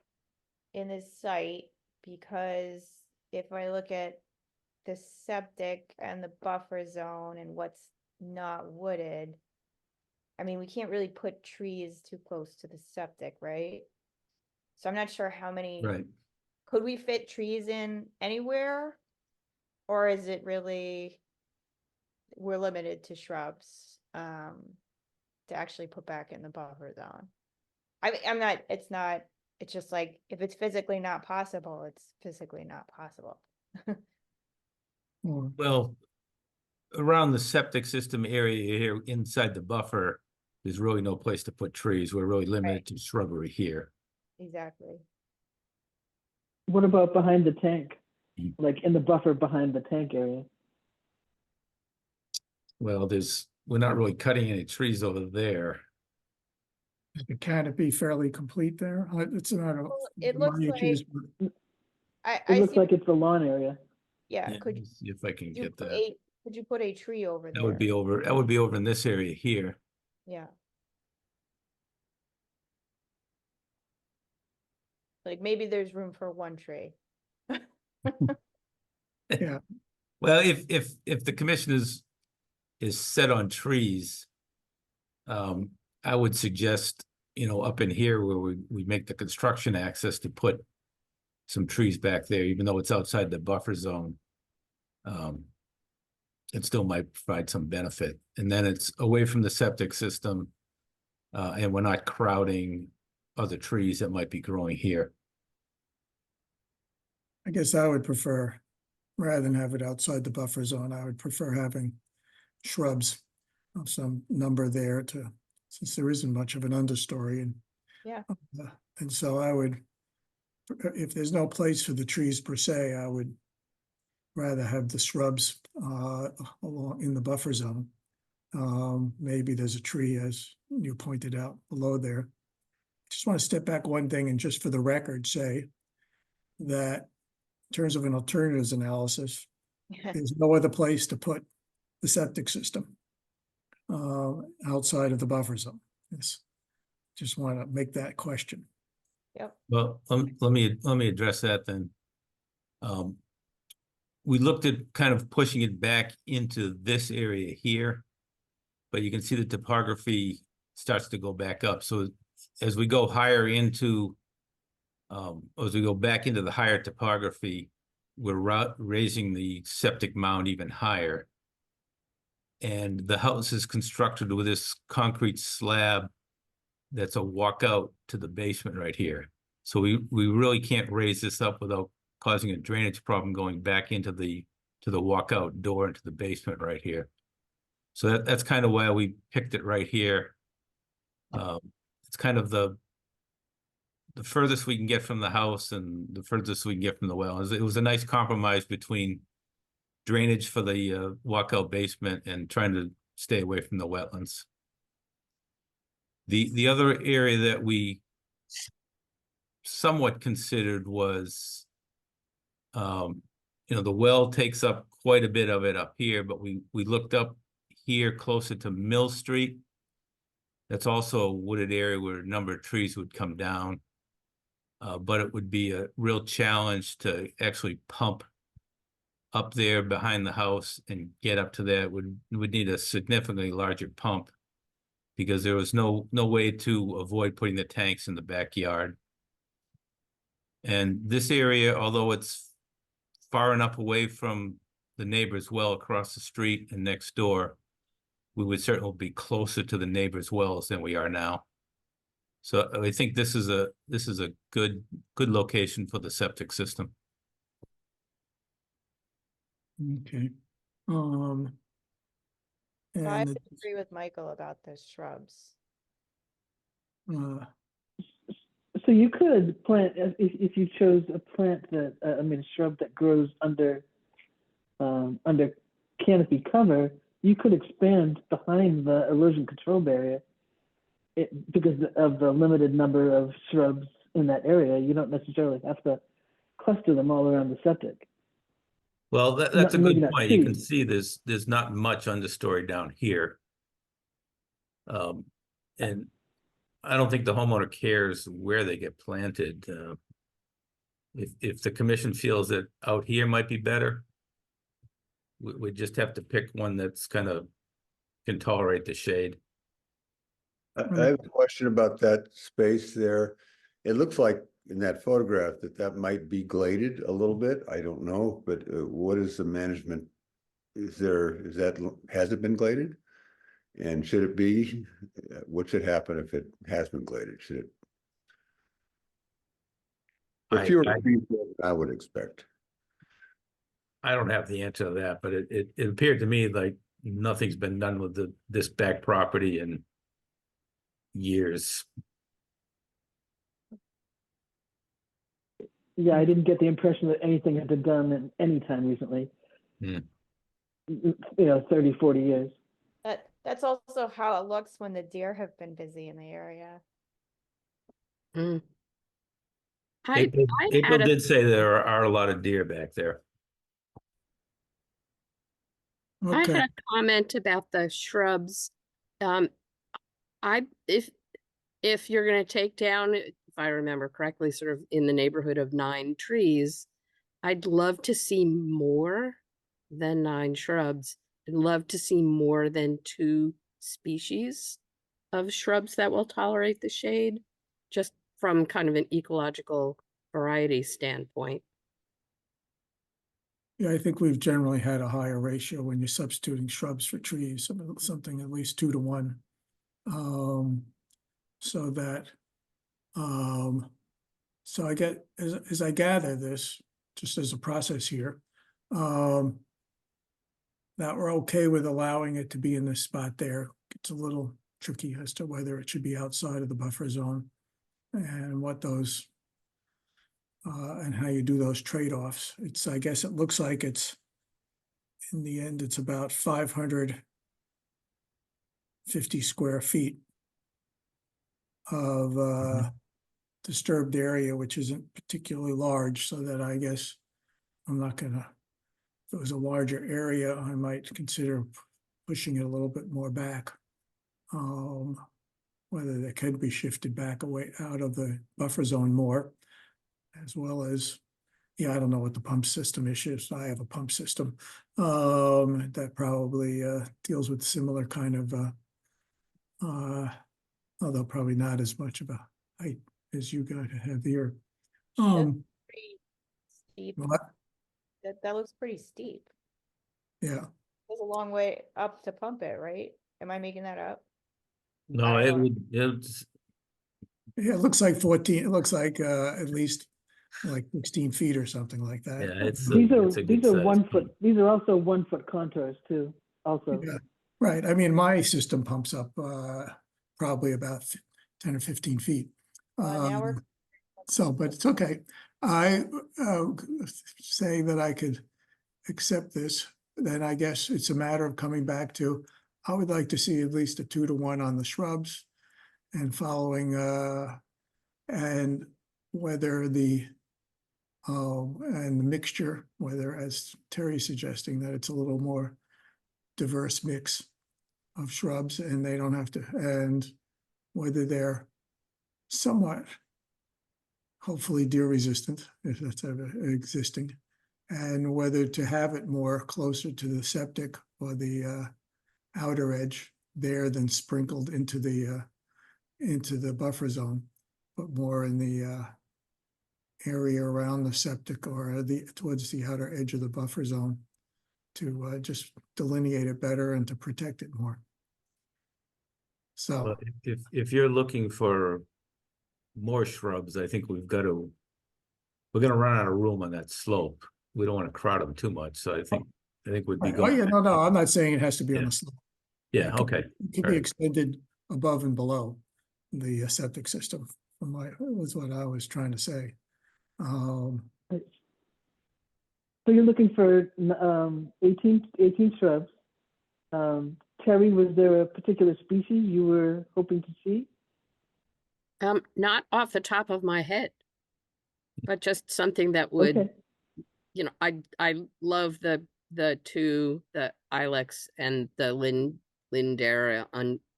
in this site because if I look at the septic and the buffer zone and what's not wooded, I mean, we can't really put trees too close to the septic, right? So I'm not sure how many, Right. could we fit trees in anywhere? Or is it really, we're limited to shrubs, to actually put back in the buffer zone? I'm not, it's just like, if it's physically not possible, it's physically not possible. Or Well, around the septic system area here inside the buffer, there's really no place to put trees. We're really limited to shrubbery here. Exactly. What about behind the tank? Mm. Like in the buffer behind the tank area? Well, we're not really cutting any trees over there. is the canopy fairly complete there? It's not a. It looks my like, issues, but It I looks see, like it's the lawn area. yeah, Yeah, could let me see if I can you get put that. could you put a tree over That would there? be over in this area here. Yeah. Like maybe there's room for one tree. yeah, Well, if the commission is set on trees, I would suggest, up in here where we make the construction access to put some trees back there, even though it's outside the buffer zone. It still might provide some benefit. And then it's away from the septic system, and we're not crowding other trees that might be growing here. I guess I would prefer, rather than have it outside the buffer zone, I would prefer having shrubs of some number there since there isn't much of an understory and. Yeah. And so I would, if there's no place for the trees per se, I would rather have the shrubs along in the buffer zone. Maybe there's a tree, as you pointed out below there. Just want to step back one thing and just for the record say that in terms of an alternatives analysis, there's no other place to put the septic system outside of the buffer zone. Yes. Just want to make that question. Yep. Well, let me address that then. We looked at kind of pushing it back into this area here, but you can see the topography starts to go back up. So as we go higher into, as we go back into the higher topography, we're raising the septic mound even higher. And the house is constructed with this concrete slab that's a walkout to the basement right here. So we really can't raise this up without causing a drainage problem going back into the walkout door into the basement right here. So that's kind of why we picked it right here. It's kind of the furthest we can get from the house and the furthest we can get from the well. It was a nice compromise between drainage for the walkout basement and trying to stay away from the wetlands. The other area that we somewhat considered was, the well takes up quite a bit of it up here, but we looked up here closer to Mill Street. That's also a wooded area where a number of trees would come down. But it would be a real challenge to actually pump up there behind the house and get up to that. Would need a significantly larger pump because there was no way to avoid putting the tanks in the backyard. And this area, although it's far enough away from the neighbor's well across the street and next door, we would certainly be closer to the neighbor's wells than we are now. So I think this is a good location for the septic system. Okay. I And, agree with Michael about the shrubs. uh, So you could plant, if you chose a plant that, a shrub that grows under canopy cover, you could expand behind the erosion control barrier. Because of the limited number of shrubs in that area, you don't necessarily have to cluster them all around the septic. Well, that's Not- a maybe good not point. You can trees. see there's not much understory down here. And I don't think the homeowner cares where they get planted. If the commission feels that out here might be better, we just have to pick one that's kind of can tolerate the shade. I have a question about that space there. It looks like in that photograph that might be graded a little bit. I don't know, but what is the management? Has it been graded? And should it be? What should happen if it has been graded? Should it? There are fewer trees than I would expect. I don't have the answer to that, but it appeared to me like nothing's been done with this back property in years. Yeah, I didn't get the impression that anything had been done at any time recently. Hmm. 30, 40 years. That's also how it looks when the deer have been busy in the area. Mm. April had a did say there are a lot of deer back there. I okay, had a comment about the shrubs. If you're going to take down, if I remember correctly, sort of in the neighborhood of 9 trees, I'd love to see more than 9 shrubs. I'd love to see more than 2 species of shrubs that will tolerate the shade, just from kind of an ecological variety standpoint. yeah, I think we've generally had a higher ratio when you're substituting shrubs for trees, something at least 2 to 1. So that, so I get, as I gather this, just as a process here, that we're okay with allowing it to be in this spot there. It's a little tricky as to whether it should be outside of the buffer zone and what those, and how you do those trade-offs. I guess it looks like it's, in the end, it's about 550 square feet of disturbed area, which isn't particularly large, so that I guess I'm not gonna, if it was a larger area, I might consider pushing it a little bit more back. Whether that could be shifted back away out of the buffer zone more, as well as, yeah, I don't know what the pump system issue is. I have a pump system that probably deals with similar kind of, although probably not as much of a height as you guys have here. Pretty steep. What? That looks pretty steep. Yeah, There's a long way up to pump it, right? Am I making that up? No, I it don't know. it's yeah, it looks like 14, it looks like at least like 16 feet or something like that. yeah, it's a These good are size. 1 foot. These are also 1 foot contours too. Also, Yeah, right. I mean, my system pumps up probably about 10 or 15 feet. Now we're So, but it's okay. I say that I could accept this, then I guess it's a matter of coming back to, I would like to see at least a 2 to 1 on the shrubs and following, and whether and the mixture, whether, as Terry's suggesting, that it's a little more diverse mix of shrubs and they don't have to, and whether they're somewhat, hopefully deer resistant, if that's ever existing, and whether to have it more closer to the septic or the outer edge there than sprinkled into the buffer zone, but more in the area around the septic or towards the outer edge of the buffer zone to just delineate it better and to protect it more. So, But if you're looking for more shrubs, I think we're gonna run out of room on that slope. We don't want to crowd them too much, so I think would be oh yeah, going. no, I'm not saying it has to be on Yeah. the slope. Yeah, could be- okay. it Could be Right. extended above and below the septic system, from was what I was trying to say. So you're looking for 18 shrubs. Terry, was there a particular species you were hoping to see? Not off the top of my head, but just something that would, Okay. you know, I love the two, the Ilex and the Lindera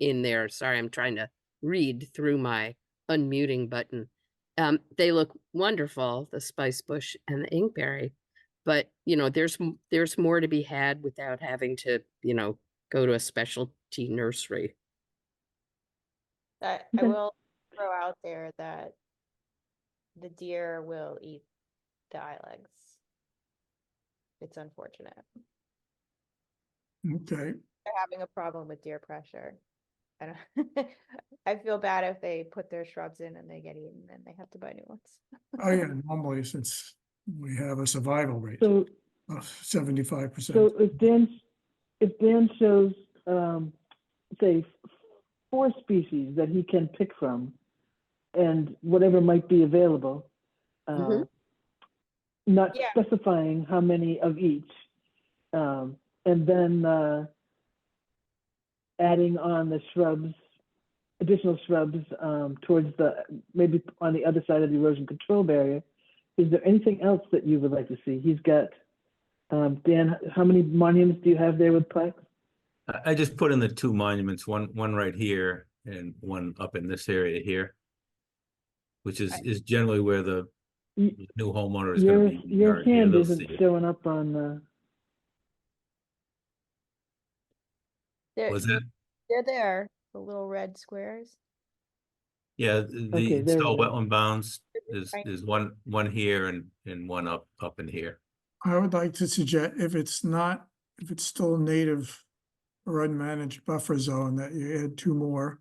in there. Sorry, I'm trying to read through my unmuting button. They look wonderful, the spice bush and the inkberry, but you know, there's more to be had without having to, you know, go to a specialty nursery. I Okay. will throw out there that the deer will eat the ilex. It's unfortunate. Okay, They're having a problem with deer pressure. I don't, I feel bad if they put their shrubs in and they get eaten and they have to buy new ones. oh yeah, normally since we have a survival rate So of 75%. so if Dan shows say 4 species that he can pick from, and whatever might be available, Mhm. not Yeah. specifying how many of each, and then adding on the shrubs, additional shrubs towards maybe on the other side of the erosion control barrier. Is there anything else that you would like to see? He's got, Dan, how many monuments do you have there with plaques? I just put in the 2 monuments, one right here and one up in this area here, which is generally where the Y- new homeowner is going to be. Your yard here, hand they'll isn't see it. showing up on They're, Was they're, that? they're there, the little red squares. Yeah, Okay, the there we installed go. wetland bounds is Right. one here and one up in here. I would like to suggest, if it's still native or unmanaged buffer zone, that you add 2 more.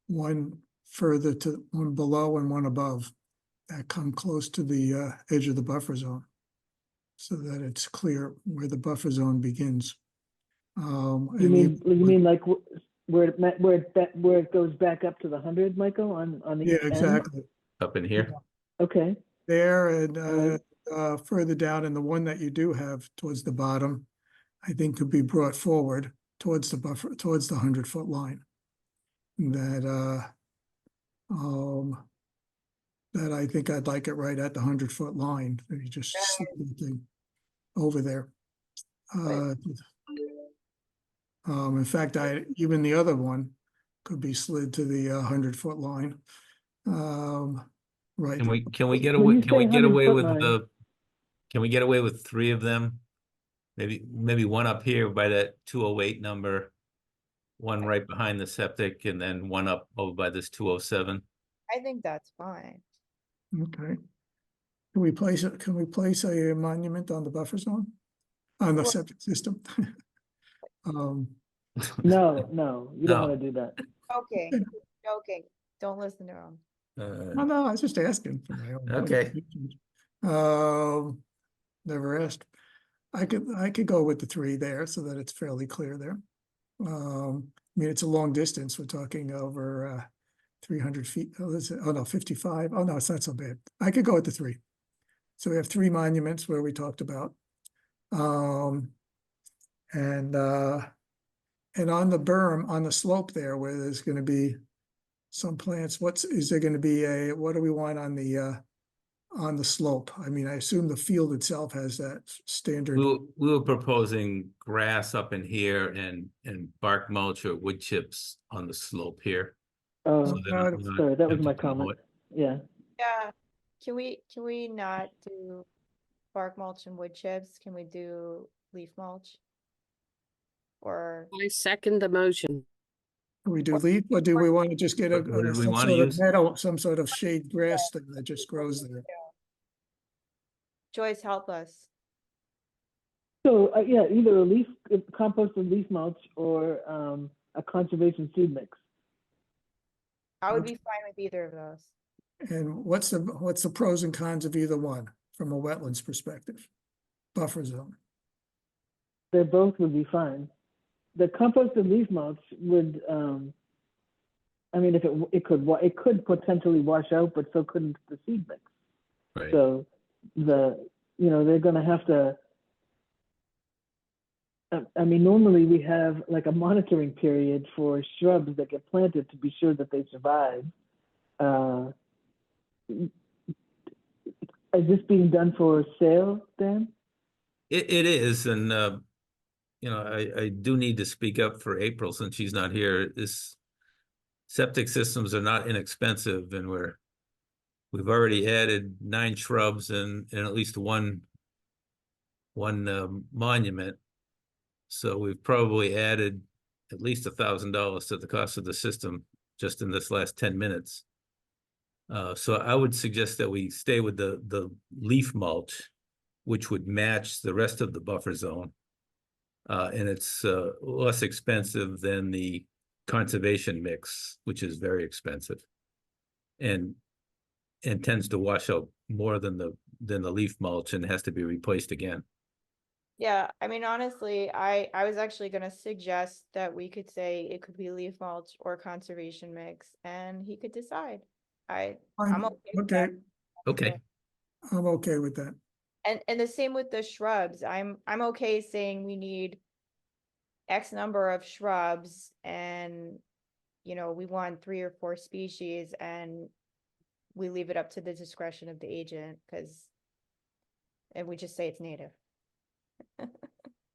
One further to, one below and one above, that come close to the edge of the buffer zone. So that it's clear where the buffer zone begins. You and mean like where it goes back up to the 100, Michael, on the Yeah, end? exactly. Up in here. Okay. There and Alright. further down, and the one that you do have towards the bottom, I think could be brought forward towards the buffer, towards the 100-foot line. That that I think I'd like it right at the 100-foot line. You just slip the thing over there. In fact, even the other one could be slid to the 100-foot line. Right. Can we get When away? you Can we say get away 100-foot with line- Can we get away with 3 of them? Maybe one up here by that 208 number, one right behind the septic, and then one up over by this 207. I think that's fine. Okay. Can we place a monument on the buffer zone? On the Well- septic system? No, you don't No. want to do that. Okay, joking. Don't listen to him. No, I was just asking for my own. Okay. Never asked. I could go with the 3 there so that it's fairly clear there. I mean, it's a long distance. We're talking over 300 feet. Oh, no, 55. Oh, no, it's not so bad. I could go with the 3. So we have 3 monuments where we talked about. And on the berm, on the slope there, where there's going to be some plants, is there going to be what do we want on the slope? I mean, I assume the field itself has that standard. We were proposing grass up in here and bark mulch or wood chips on the slope here. Oh, So they're not sorry, that was my tempted to mow comment. it. Yeah. Yeah, can we not do bark mulch and wood chips? Can we do leaf mulch? Or I second the motion. Do we do leaf, or do we want to just get What did we some wanna sort of use? meadow, some sort of shade grass thing that just grows there? Joyce, help us. So, yeah, either a composted leaf mulch or a conservation seed mix. I would be fine with either of those. And what's the pros and cons of either one from a wetlands perspective? Buffer zone. They both would be fine. the compost and leaf mulch would, I mean, if it could potentially wash out, but so couldn't the seed mix. Right. So they're going to have to. I mean, normally we have like a monitoring period for shrubs that get planted to be sure that they survive. Is this being done for sale, Dan? It is, and I do need to speak up for April since she's not here. This septic systems are not inexpensive, and we've already added 9 shrubs and at least one monument. So we've probably added at least $1,000 to the cost of the system just in this last 10 minutes. So I would suggest that we stay with the leaf mulch, which would match the rest of the buffer zone. And it's less expensive than the conservation mix, which is very expensive, and tends to wash out more than the leaf mulch and has to be replaced again. Yeah, I mean, honestly, I was actually gonna suggest that we could say it could be leaf mulch or conservation mix, and he could decide. I'm okay with that. Okay. I'm okay with that. And the same with the shrubs. I'm okay saying we need X number of shrubs, and we want 3 or 4 species, and we leave it up to the discretion of the agent, and we just say it's native.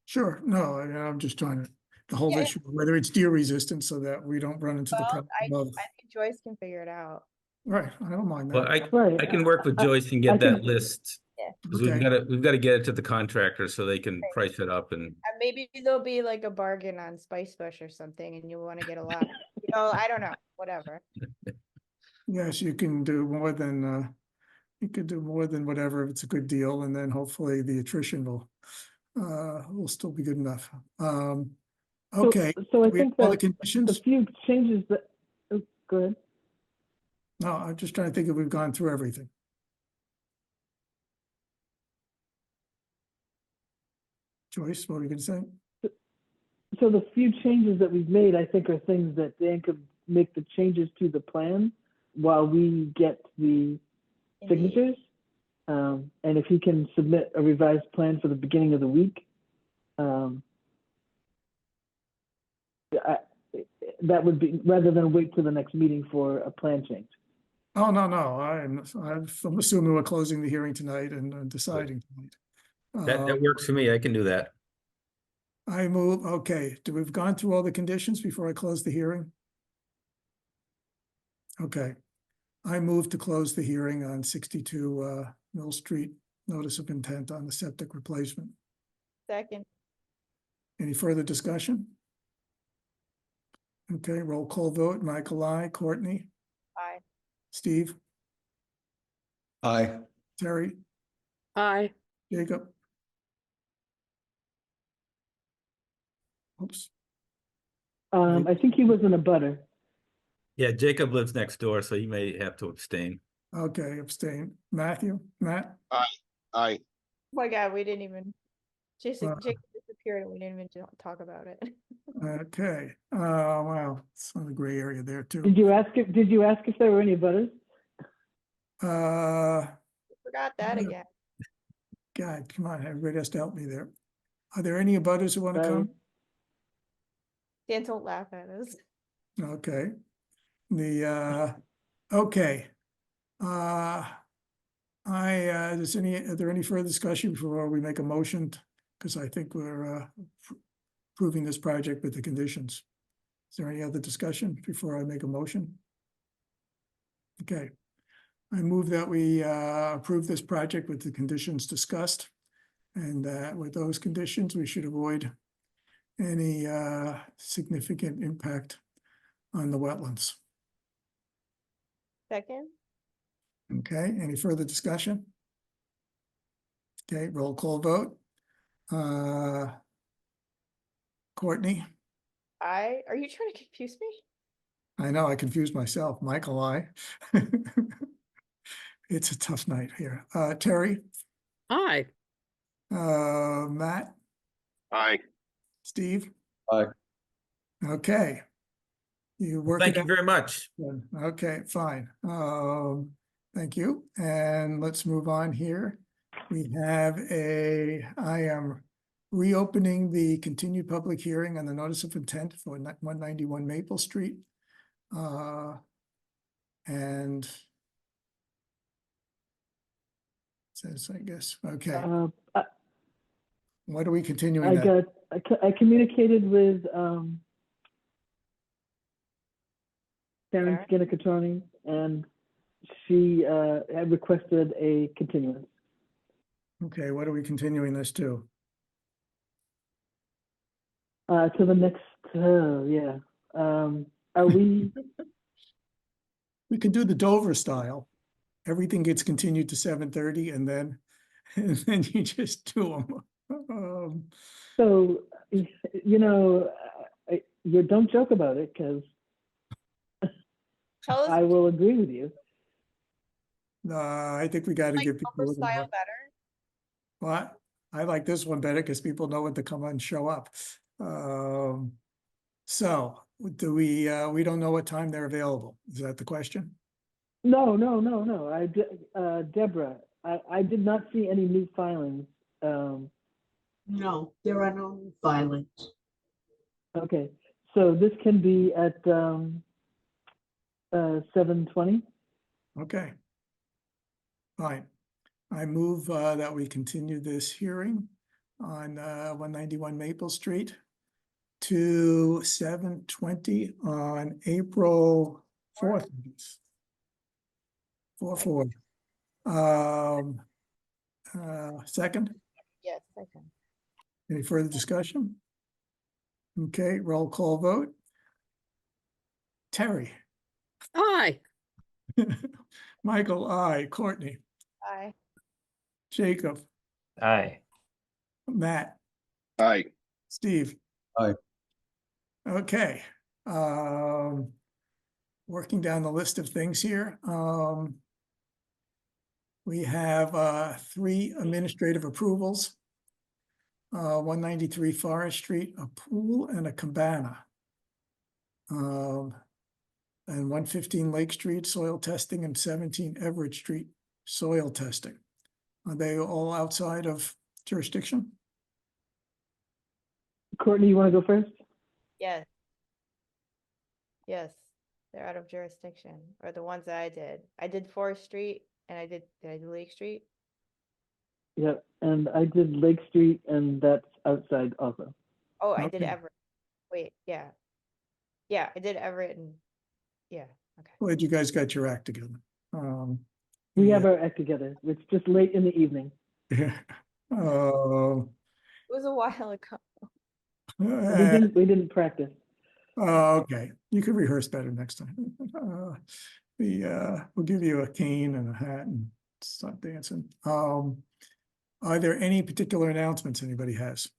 Sure, no, I'm just trying to, the whole Yeah. issue, whether it's deer resistant so that we don't run into the Well, problem of, I think Joyce can figure it out. right, I don't mind Well, that. Right. I can work with Joyce and I get that can- list. Yeah. 'Cause Okay. we've got to get it to the contractor so they can Right. price it up, and And maybe there'll be like a bargain on Spice Bush or something, and you want to get a lot. I don't know, whatever. Yes, you can do more than, you could do more than whatever, if it's a good deal, and then hopefully the attrition will still be good enough. Okay. So I Do we have think all the that the conditions? few changes that, oh, go ahead. No, I'm just trying to think if we've gone through everything. Joyce, what were you gonna say? So the few changes that we've made, I think, are things that Dan could make the changes to the plan while we get the Indeed. signatures. And if he can submit a revised plan for the beginning of the week, that would be, rather than wait till the next meeting for a plan change. Oh, no, I'm assuming we're closing the hearing tonight and deciding tonight. that works for me. I can do that. I move, okay, we've gone through all the conditions before I close the hearing? Okay, I move to close the hearing on 62 Mill Street, notice of intent on the septic replacement. Second. Any further discussion? Okay, roll call vote, Michael, I, Courtney, Aye. Steve, Aye. Terry, Aye. Jacob. Oops, I think he was in a butter. Yeah, Jacob lives next door, so he may have to abstain. okay, abstain. Matt? Aye. Oh my God, we didn't even, Jake Uh, disappeared and we didn't even talk about it. Okay, wow, it's on the gray area there too. Did you ask if there were any butters? Forgot that Yeah. again. God, come on, everybody has to help me there. Are there any abutters who want to come? Dan, don't laugh at us. Okay. Okay. Are there any further discussion before we make a motion? Because I think we're approving this project with the conditions. Is there any other discussion before I make a motion? Okay. I move that we approve this project with the conditions discussed. And that with those conditions, we should avoid any significant impact on the wetlands. Second. Okay, any further discussion? Okay, roll call vote. Courtney, Are you trying to confuse me? I know I confused myself. Michael, I. It's a tough night here. Terry, Aye. Matt, Aye. Steve. Aye. Okay. You work Thank it you out. very much. Okay, fine. Thank you. And let's move on here. We have I am reopening the continued public hearing on the notice of intent for 191 Maple Street. And says, I guess, okay, what are we continuing that? I communicated with, Karen Skinner-Catroni, and she, had requested a continuance. Okay, what are we continuing this to? To the next, yeah. Are we, We can do the Dover style. Everything gets continued to 7:30 and then you just do them. so, you know, you don't joke about it, because Tell us, I will agree with you. I think we got to like, give people a Dover little style more. better? Well, I like this one better because people know when to come and show up. So do we don't know what time they're available. Is that the question? No. Deborah, I did not see any new filings. No, there are no filings. Okay, so this can be at 7:20. Okay. Fine. I move that we continue this hearing on 191 Maple Street to 7:20 on April 4th. 4/4. Second, Yes, second. any further discussion? Okay, roll call vote. Terry. Aye. Michael, I. Courtney. Aye. Jacob. Aye. Matt. Aye. Steve. Aye. Okay. Working down the list of things here. We have 3 administrative approvals. 193 Forest Street, a pool and a cabana. And 115 Lake Street, soil testing, and 17 Everett Street, soil testing. Are they all outside of jurisdiction? Courtney, you want to go first? Yes. Yes, they're out of jurisdiction, or the ones that I did. I did Forest Street and did I do Lake Street? Yeah, and I did Lake Street, and that's outside also. Oh, I did Okay. Everett. Wait, yeah. Yeah, I did Everett and, yeah, okay. Glad you guys got your act together. We have our act together. It's just late in the evening. Yeah. It was a while ago. We didn't practice. Okay, you can rehearse better next time. We'll give you a cane and a hat and start dancing. Are there any particular announcements anybody has?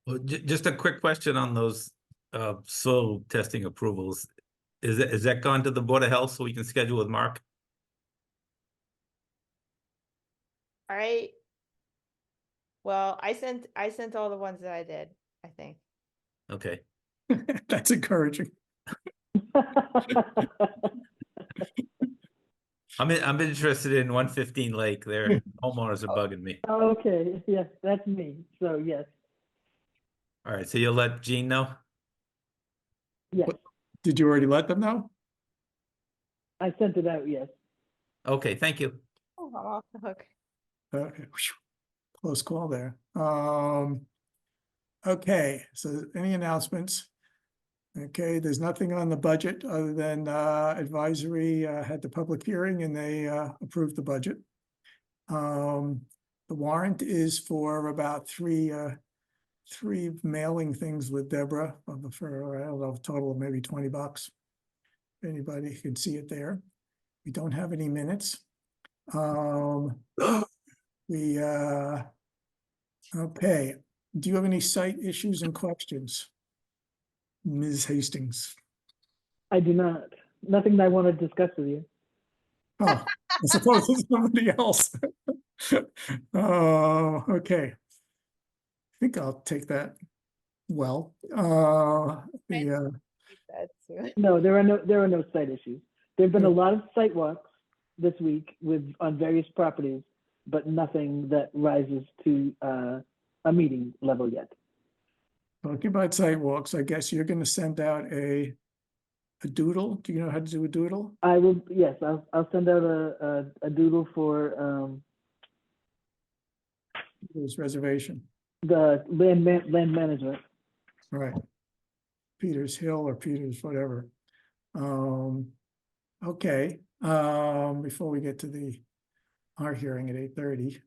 Well, just a quick question on those soil testing approvals. Is that gone to the Board of Health so we can schedule with Mark? All right. Well, I sent all the ones that I did, I think. Okay. That's encouraging. I'm interested in 115 Lake. Their homeowners are bugging me. Okay, yes, that's me. So yes, All right, so you'll let Jean know? yes, Did you already let them know? I sent it out. Yes. Okay, thank you. Oh, I'm off the hook. Okay, close call there. Okay, so any announcements? Okay, there's nothing on the budget other than advisory had the public hearing and they approved the budget. The warrant is for about three mailing things with Deborah for, I don't know, a total of maybe $20. Anybody can see it there. We don't have any minutes. Okay, do you have any site issues and questions? Ms. Hastings? I do not. Nothing that I want to discuss with you. Oh, I suppose it's somebody else. Oh, okay. I think I'll take that well, That's No, there are no site issues. There've been a lot of site walks this week on various properties, but nothing that rises to a meeting level yet. talking about sidewalks, I guess you're gonna send out a doodle. Do you know how to do a doodle? I will, yes, I'll send out a doodle for This reservation, the land management. right? Peters Hill or Peters, whatever. Okay, before we get to our hearing at 8:30.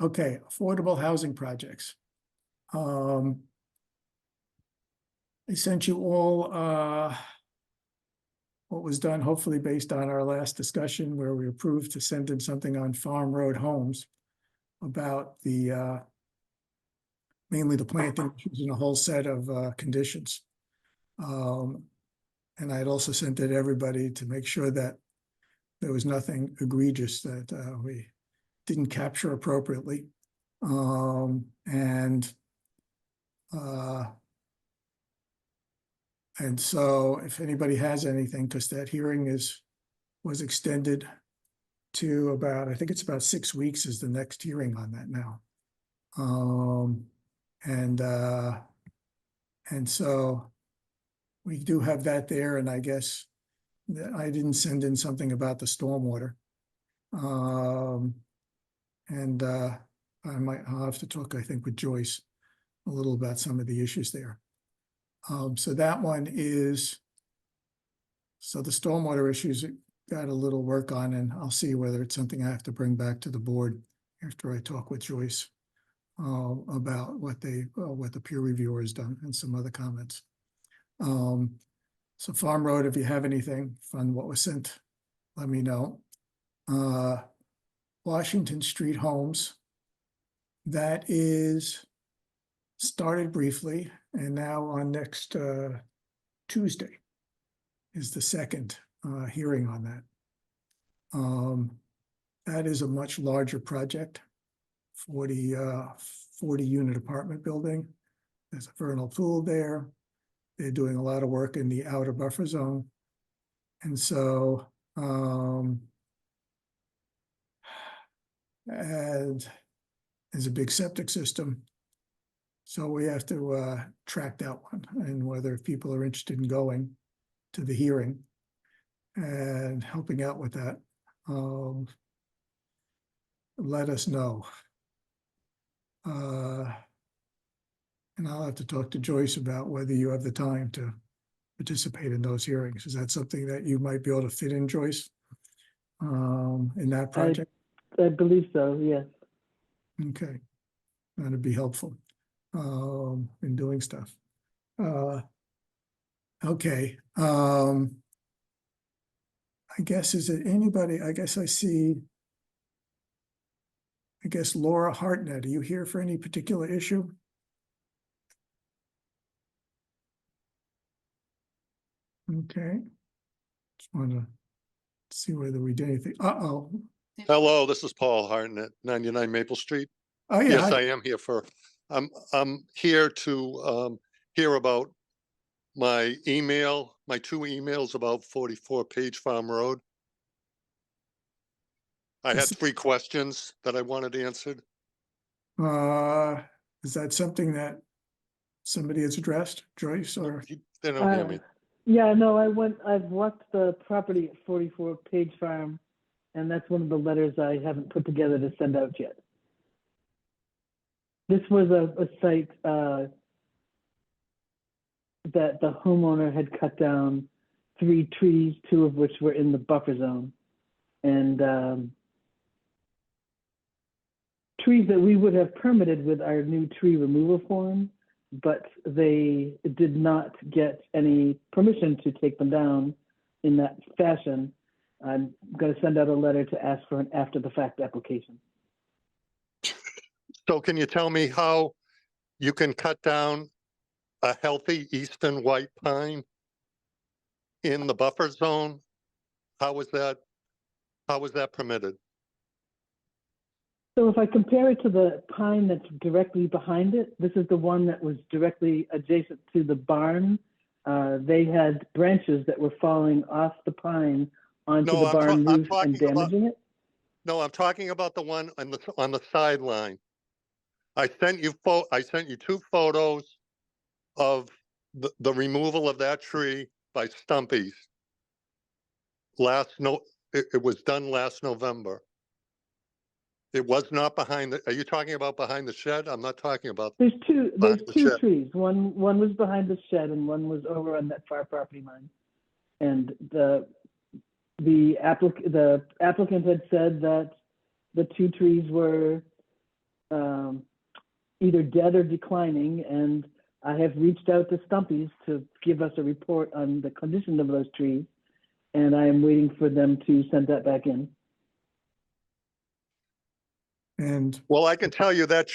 Okay, affordable housing projects. I sent you all, what was done, hopefully based on our last discussion where we approved to send in something on Farm Road Homes about mainly the planting and a whole set of conditions. And I had also sent it to everybody to make sure that there was nothing egregious that we didn't capture appropriately. And so if anybody has anything, because that hearing was extended to about, I think it's about 6 weeks is the next hearing on that now. And so we do have that there, and I guess that I didn't send in something about the stormwater. I'll have to talk, I think, with Joyce a little about some of the issues there. So that one is, so the stormwater issues got a little work on, and I'll see whether it's something I have to bring back to the board after I talk with Joyce about what the peer reviewer has done and some other comments. So Farm Road, if you have anything from what was sent, let me know. Washington Street Homes, that is started briefly, and now on next Tuesday is the second hearing on that. That is a much larger project, 40 unit apartment building. There's a vernal pool there. They're doing a lot of work in the outer buffer zone. And so, and there's a big septic system. So we have to track that one, and whether people are interested in going to the hearing and helping out with that, let us know. And I'll have to talk to Joyce about whether you have the time to participate in those hearings. Is that something that you might be able to fit in, Joyce? In that project? I believe so, yes. Okay, that'd be helpful in doing stuff. Okay. I guess, is it anybody? I guess Laura Hartnett, are you here for any particular issue? Okay. Just want to see whether we did anything. Uh-oh. Hello, this is Paul Hartnett, 99 Maple Street. Oh, yeah. Yes, I am here I'm here to hear about my two emails about 44 Page Farm Road. I had 3 questions that I wanted answered. Is that something that somebody has addressed, Joyce, or? They don't hear me. Yeah, no, I've walked the property at 44 Page Farm, and that's one of the letters I haven't put together to send out yet. This was a site that the homeowner had cut down 3 trees, 2 of which were in the buffer zone. And trees that we would have permitted with our new tree removal form, but they did not get any permission to take them down in that fashion. I'm going to send out a letter to ask for an after-the-fact application. So can you tell me how you can cut down a healthy eastern white pine in the buffer zone? How was that permitted? So if I compare it to the pine that's directly behind it, this is the one that was directly adjacent to the barn. They had branches that were falling off the pine onto No, the barn I'm roof and talking about, damaging it. no, I'm talking about the one on the sideline. I sent you two photos of the removal of that tree by Stumpy's. It was done last November. It was not behind are you talking about behind the shed? I'm not talking about There's two behind the shed. trees. One was behind the shed and one was over on that far property line. And the applicant had said that the two trees were either dead or declining, and I have reached out to Stumpy's to give us a report on the condition of those trees, and I am waiting for them to send that back in. And Well, I can tell you that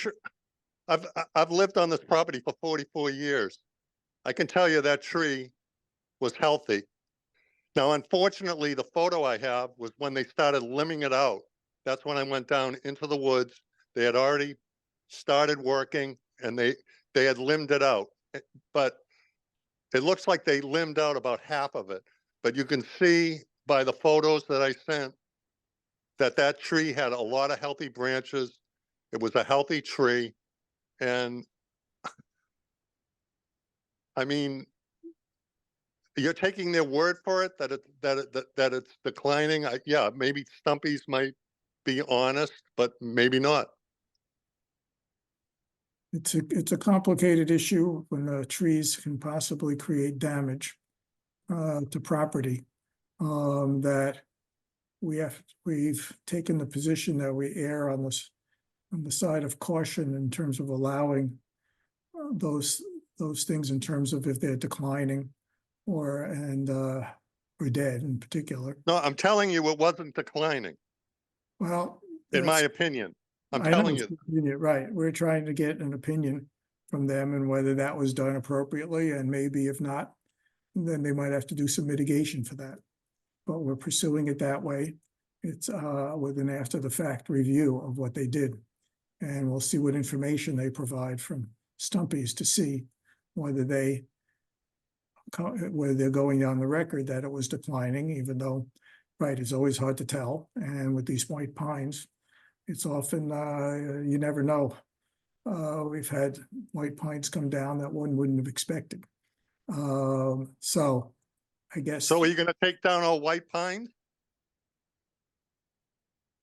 I've lived on this property for 44 years. I can tell you that tree was healthy. Now, unfortunately, the photo I have was when they started limbing it out. That's when I went down into the woods. They had already started working and they had limbed it out. But it looks like they limbed out about half of it. But you can see by the photos that I sent that tree had a lot of healthy branches. It was a healthy tree. And I mean, you're taking their word for it that it's declining. Yeah, maybe Stumpy's might be honest, but maybe not. it's a complicated issue when the trees can possibly create damage to property. That we've taken the position that we err on the side of caution in terms of allowing those things in terms of if they're declining or dead in particular. No, I'm telling you, it wasn't declining, Well, in my that's- opinion. I'm I know telling it's you. your opinion, right? We're trying to get an opinion from them and whether that was done appropriately, and maybe if not, then they might have to do some mitigation for that. But we're pursuing it that way. It's with an after the fact review of what they did. And we'll see what information they provide from Stumpy's to see whether they're going on the record that it was declining, even though, right, it's always hard to tell. And with these white pines, it's often, you never know. We've had white pines come down that one wouldn't have expected. So I guess. So are you gonna take down all white pines?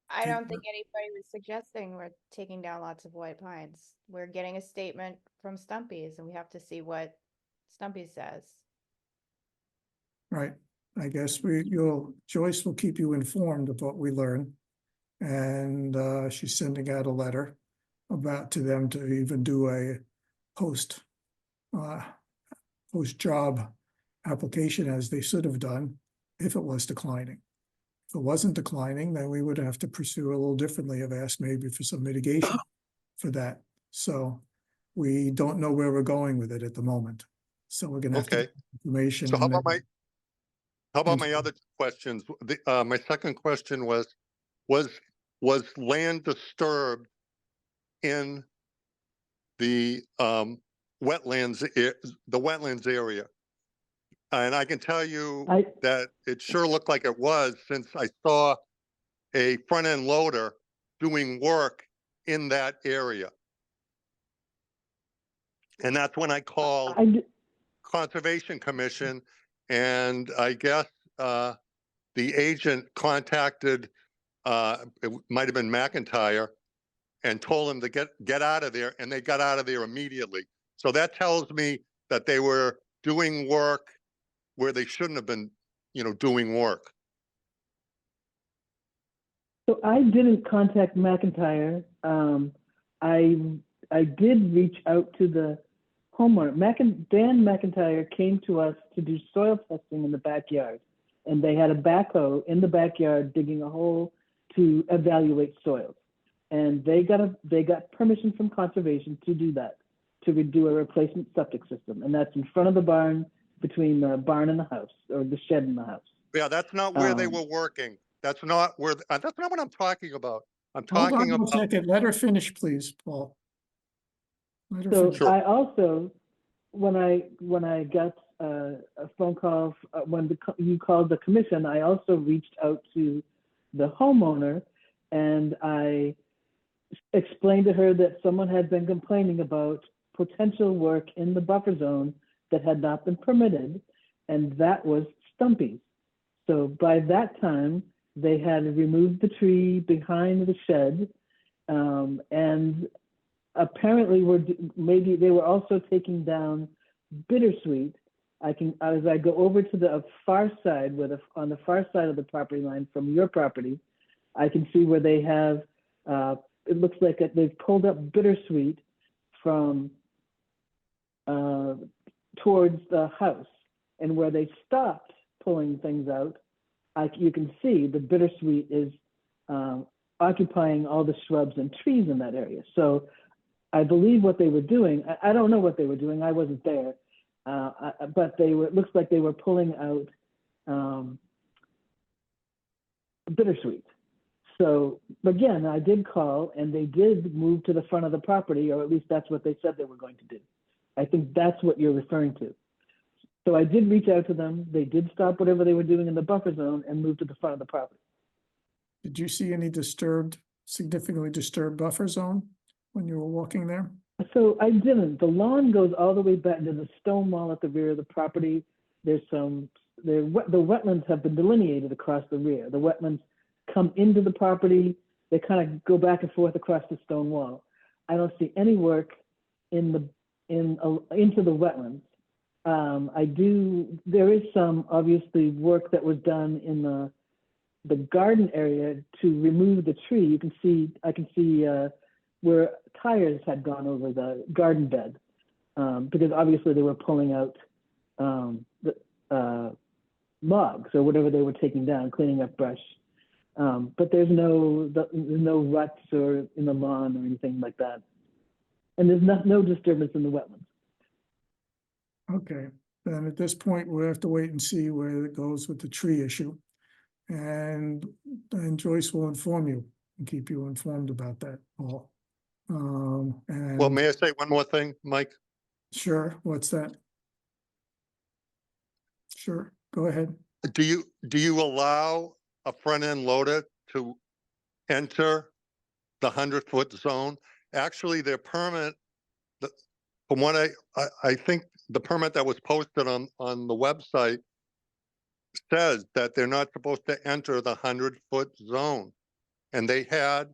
I don't think anybody was suggesting we're taking down lots of white pines. We're getting a statement from Stumpy's and we have to see what Stumpy says. Right, I guess Joyce will keep you informed of what we learn. And she's sending out a letter to them to even do a post job application as they should have done if it was declining. If it wasn't declining, then we would have to pursue a little differently, have asked maybe for some mitigation for that. So we don't know where we're going with it at the moment. So we're gonna have to Okay. get information. So how and about then- my other questions? My second question was land disturbed in the wetlands area? And I can tell you that it sure looked like it was, since I saw a front end loader doing work in that area. And that's when I called Conservation Commission, and I guess the agent contacted, it might have been McIntyre, and told him to get out of there, and they got out of there immediately. So that tells me that they were doing work where they shouldn't have been, doing work. So I didn't contact McIntyre. I did reach out to the homeowner. Dan McIntyre came to us to do soil testing in the backyard, and they had a backhoe in the backyard digging a hole to evaluate soils. And they got permission from conservation to do that, to do a replacement septic system, and that's in front of the barn, between the barn and the house, or the shed and the house. Yeah, that's not where they were working. That's not what I'm talking about. I'm Hold talking on one about, second. Let her finish, please, Paul. Let her So finish. I also, when I got a phone call, when you called the commission, I also reached out to the homeowner and I explained to her that someone had been complaining about potential work in the buffer zone that had not been permitted, and that was stumpies. So by that time, they had removed the tree behind the shed, and apparently maybe they were also taking down bittersweet. As I go over to the far side, on the far side of the property line from your property, I can see where they have, it looks like they've pulled up bittersweet from towards the house, and where they stopped pulling things out, you can see the bittersweet is occupying all the shrubs and trees in that area. So I believe what they were doing, I don't know what they were doing, I wasn't there, but it looks like they were pulling out bittersweet. So again, I did call and they did move to the front of the property, or at least that's what they said they were going to do. I think that's what you're referring to. So I did reach out to them. They did stop whatever they were doing in the buffer zone and move to the front of the property. Did you see any significantly disturbed buffer zone when you were walking there? So I didn't. The lawn goes all the way back to the stone wall at the rear of the property. The wetlands have been delineated across the rear. The wetlands come into the property. They kind of go back and forth across the stone wall. I don't see any work into the wetlands. There is some obviously work that was done in the garden area to remove the tree. I can see where tires had gone over the garden bed, because obviously they were pulling out the logs or whatever they were taking down, cleaning up brush. But there's no ruts or in the lawn or anything like that. And there's no disturbance in the wetlands. Okay, then at this point, we'll have to wait and see where it goes with the tree issue. And Joyce will inform you and keep you informed about that, Paul. well, And may I say one more thing, Mike? sure, what's that? Sure, go ahead. Do you allow a front end loader to enter the 100-foot zone? Actually, their permit, from what I think the permit that was posted on the website says that they're not supposed to enter the 100-foot zone. And they had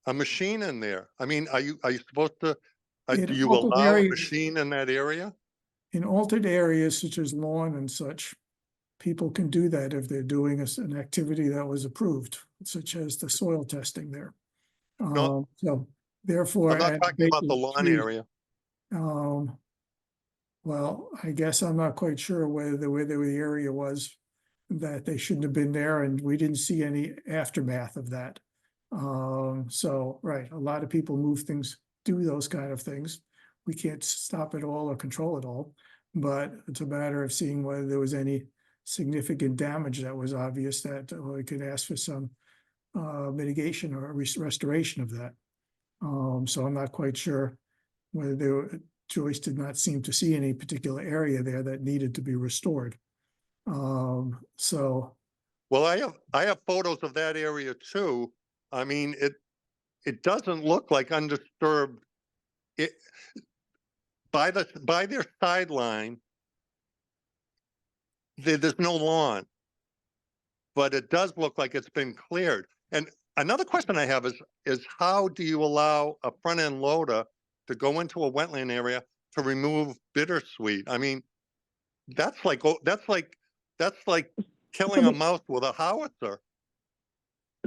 a machine in there. I mean, are you supposed to, do you allow a machine in that area? In altered areas such as lawn and such, people can do that if they're doing an activity that was approved, such as the soil testing there. No. So therefore. I'm not talking about the lawn area. Well, I guess I'm not quite sure where the area was that they shouldn't have been there, and we didn't see any aftermath of that. So, right, a lot of people move things, do those kind of things. We can't stop it all or control it all, but it's a matter of seeing whether there was any significant damage that was obvious that we could ask for some mitigation or restoration of that. So I'm not quite sure whether Joyce did not seem to see any particular area there that needed to be restored. So. Well, I have photos of that area too. I mean, it doesn't look like undisturbed. It by their sideline, there's no lawn, but it does look like it's been cleared. And another question I have is how do you allow a front end loader to go into a wetland area to remove bittersweet? I mean, that's like killing a mouse with a howitzer.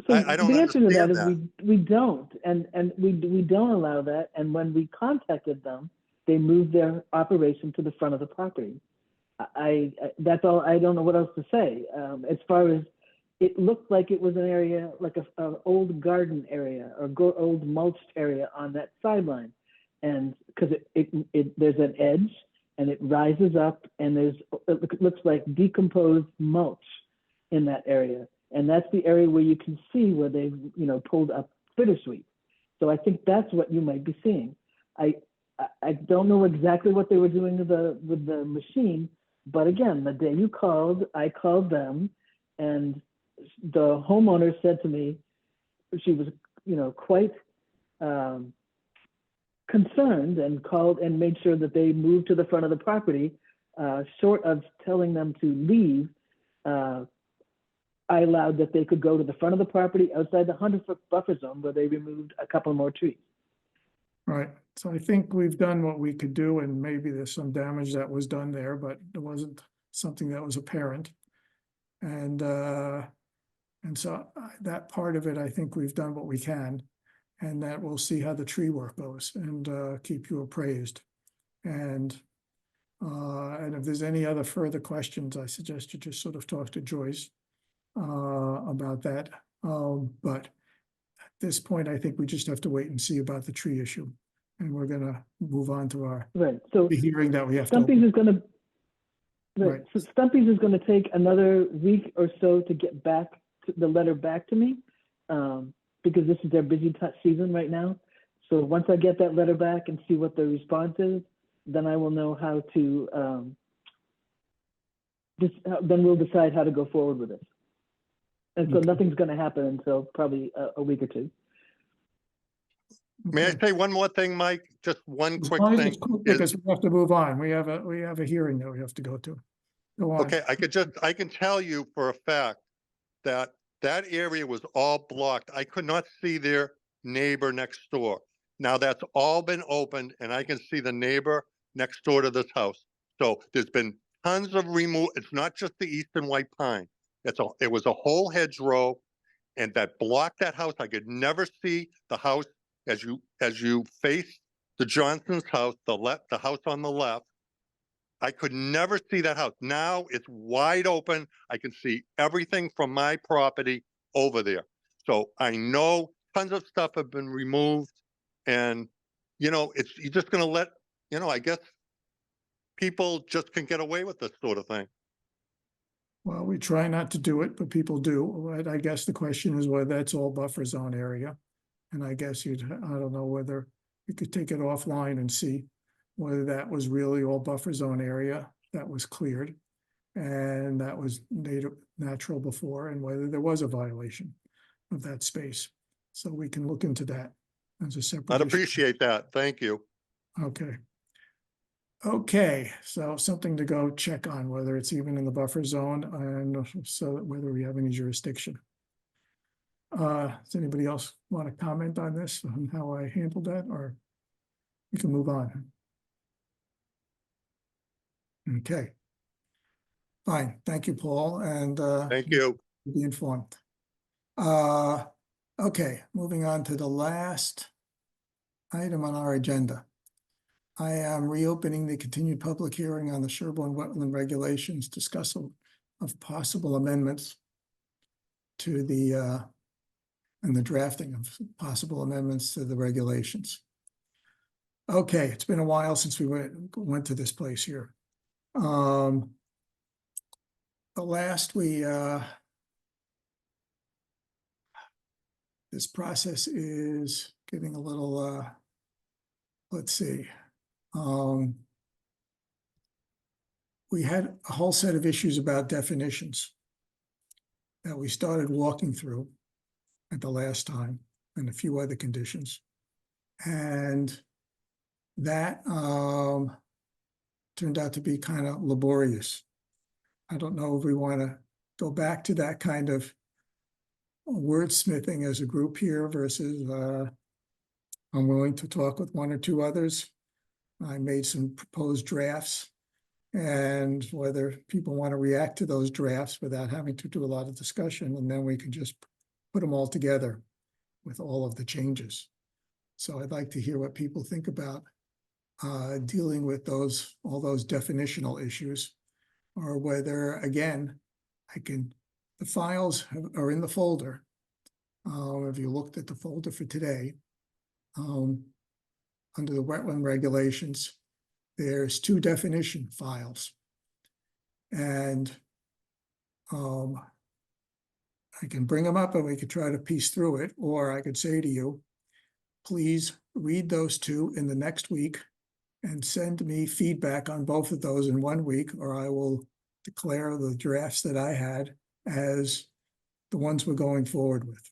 So I don't the answer to that understand is we don't, and we don't allow that. And when we contacted them, they moved their operation to the front of the property. That's all. I don't know what else to say. As far as it looked like it was an area like an old garden area or old mulched area on that sideline, and because there's an edge and it rises up and it looks like decomposed mulch in that area. And that's the area where you can see where they've, pulled up bittersweet. So I think that's what you might be seeing. I don't know exactly what they were doing with the machine, but again, the day you called, I called them, and the homeowner said to me, she was, quite concerned, and called and made sure that they moved to the front of the property. Short of telling them to leave, I allowed that they could go to the front of the property outside the 100-foot buffer zone where they removed a couple more trees. Right, so I think we've done what we could do, and maybe there's some damage that was done there, but it wasn't something that was apparent. And so that part of it, I think we've done what we can, and that we'll see how the tree work goes, and keep you appraised. And if there's any other further questions, I suggest you just sort of talk to Joyce about that. But at this point, I think we just have to wait and see about the tree issue. And we're gonna move on to our Right, so the hearing that we have to Stumpy's open. is gonna, Right. so Stumpy's is gonna take another week or so to get back the letter back to me, because this is their busy season right now. So once I get that letter back and see what the response is, then I will know how to, then we'll decide how to go forward with this. And so Okay. nothing's gonna happen until probably a week or two. May I Okay. say one more thing, Mike? Just one As quick long as thing. it's quick, is- because we have to move on. We have a hearing that we have to go to. Go on. Okay, I can tell you for a fact that that area was all blocked. I could not see their neighbor next door. Now that's all been opened, and I can see the neighbor next door to this house. So there's been tons of it's not just the eastern white pine. It was a whole hedgerow, and that blocked that house. I could never see the house as you face the Johnson's house, the house on the left. I could never see that house. Now it's wide open. I can see everything from my property over there. So I know tons of stuff have been removed, and you're just gonna let, I guess people just can get away with this sort of thing. Well, we try not to do it, but people do. But I guess the question is whether that's all buffer zone area. And I guess I don't know whether you could take it offline and see whether that was really all buffer zone area that was cleared. And that was natural before, and whether there was a violation of that space. So we can look into that as a separate I'd issue. appreciate that. Thank you. Okay. Okay, so something to go check on, whether it's even in the buffer zone, and so whether we have any jurisdiction. Does anybody else want to comment on this, on how I handled that, or we can move on? Okay. Fine, thank you, Paul, and Thank you. be informed. Okay, moving on to the last item on our agenda. I am reopening the continued public hearing on the Sherborn wetland regulations, discussion of possible amendments to the and the drafting of possible amendments to the regulations. Okay, it's been a while since we went to this place here. The last this process is getting a little let's see. We had a whole set of issues about definitions that we started walking through at the last time, and a few other conditions. And that turned out to be kind of laborious. I don't know if we want to go back to that kind of wordsmithing as a group here versus I'm willing to talk with one or two others. I made some proposed drafts, and whether people want to react to those drafts without having to do a lot of discussion, and then we can just put them all together with all of the changes. So I'd like to hear what people think about dealing with all those definitional issues, or whether, again, the files are in the folder. If you looked at the folder for today, under the wetland regulations, there's 2 definition files. And I can bring them up and we could try to piece through it, or I could say to you, please read those two in the next week and send me feedback on both of those in 1 week, or I will declare the drafts that I had as the ones we're going forward with.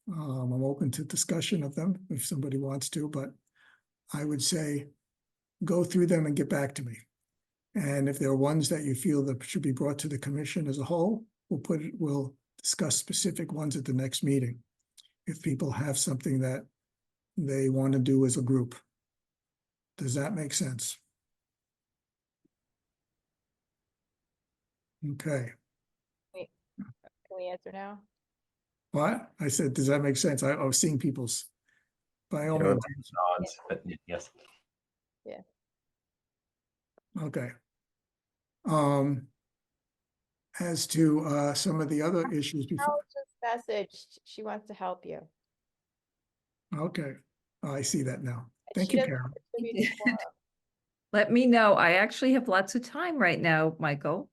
I'm open to discussion of them if somebody wants to, but I would say go through them and get back to me. And if there are ones that you feel that should be brought to the commission as a whole, we'll discuss specific ones at the next meeting. If people have something that they want to do as a group. Does that make sense? Okay. Can we answer now? What? I said, does that make sense? I was seeing people's, by all There were means. nods, but yes. Okay. As to some of the other issues before, Carol just messaged, she wants to help you. okay, I see that now. Thank She you, doesn't Karen. contribute to quorum. Let me know. I actually have lots of time right now, Michael.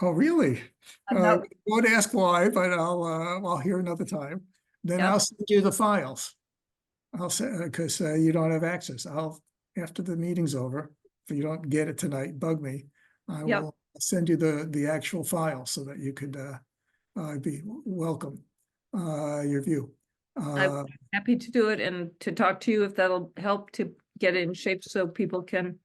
Oh, really? I'm not- Won't ask why, but I'll hear another time. Then Yep. I'll send you the files. I'll say, because you don't have access. After the meeting's over, if you don't get it tonight, bug me. I Yep. will send you the actual file so that you could be welcome your view. I'm happy to do it and to talk to you if that'll help to get it in shape so people can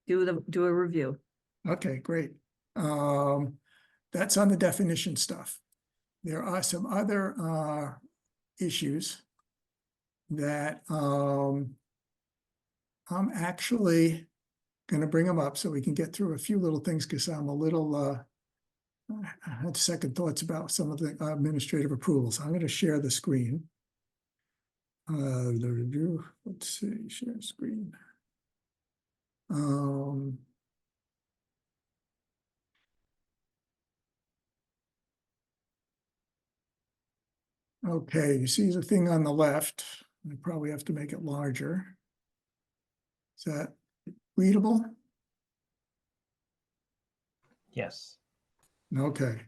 do a review. Okay, great. That's on the definition stuff. There are some other issues that I'm actually going to bring them up so we can get through a few little things because I'm a little I had second thoughts about some of the administrative approvals. I'm going to share the screen. The review, let's see, share screen. Okay, you see the thing on the left. I probably have to make it larger. Is that readable? Yes. Okay.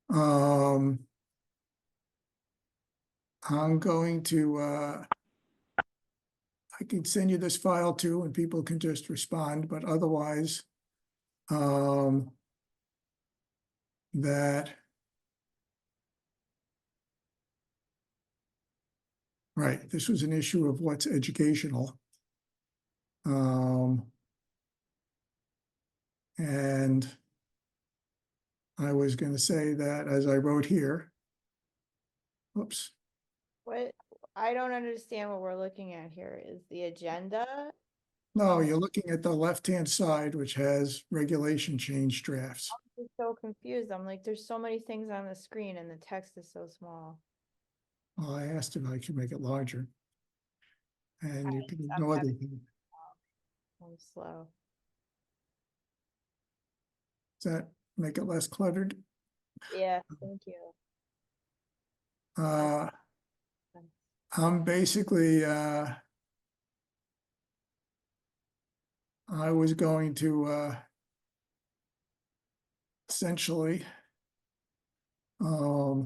I'm going to I can send you this file too and people can just respond, but otherwise that right, this was an issue of what's educational. And I was going to say that as I wrote here, oops. What, I don't understand what we're looking at here. Is the agenda? No, you're looking at the left-hand side, which has regulation change drafts. I'm so confused. I'm like, there's so many things on the screen and the text is so small. Well, I asked if I could make it larger. And you can I'm ignore the, I'm slow. does that make it less cluttered? Yeah, thank you. I'm basically, I was going to, essentially, yeah,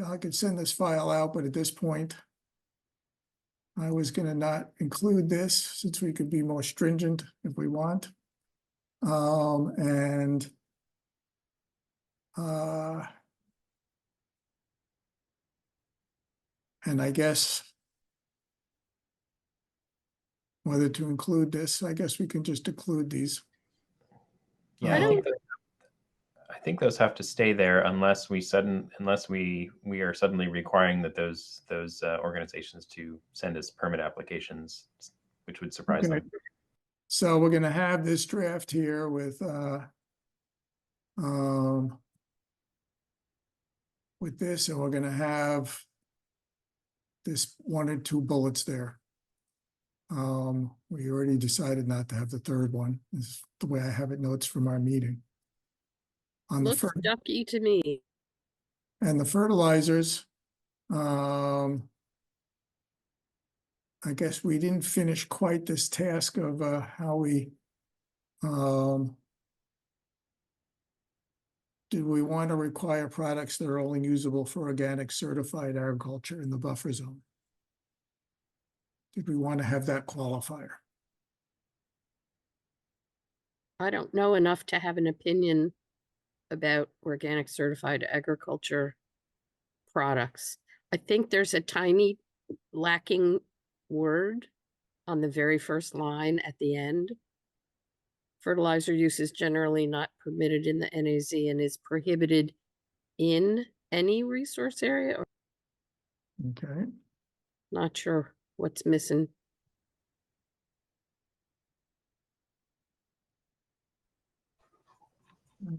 I could send this file out, but at this point, I was going to not include this since we could be more stringent if we want. And I guess whether to include this, I guess we can just include these. Yeah, I think those have to stay there unless we are suddenly requiring that those organizations to send us permit applications, which would surprise Okay. them. So we're going to have this draft here with this, and we're going to have this 1 or 2 bullets there. We already decided not to have the third one. This is the way I have it notes from our meeting. On Looks the ducky to me. and the fertilizers, I guess we didn't finish quite this task of how we do we want to require products that are only usable for organic certified agriculture in the buffer zone? Did we want to have that qualifier? I don't know enough to have an opinion about organic certified agriculture products. I think there's a tiny lacking word on the very first line at the end. Fertilizer use is generally not permitted in the NAZ and is prohibited in any resource area. Or Okay, not sure what's missing.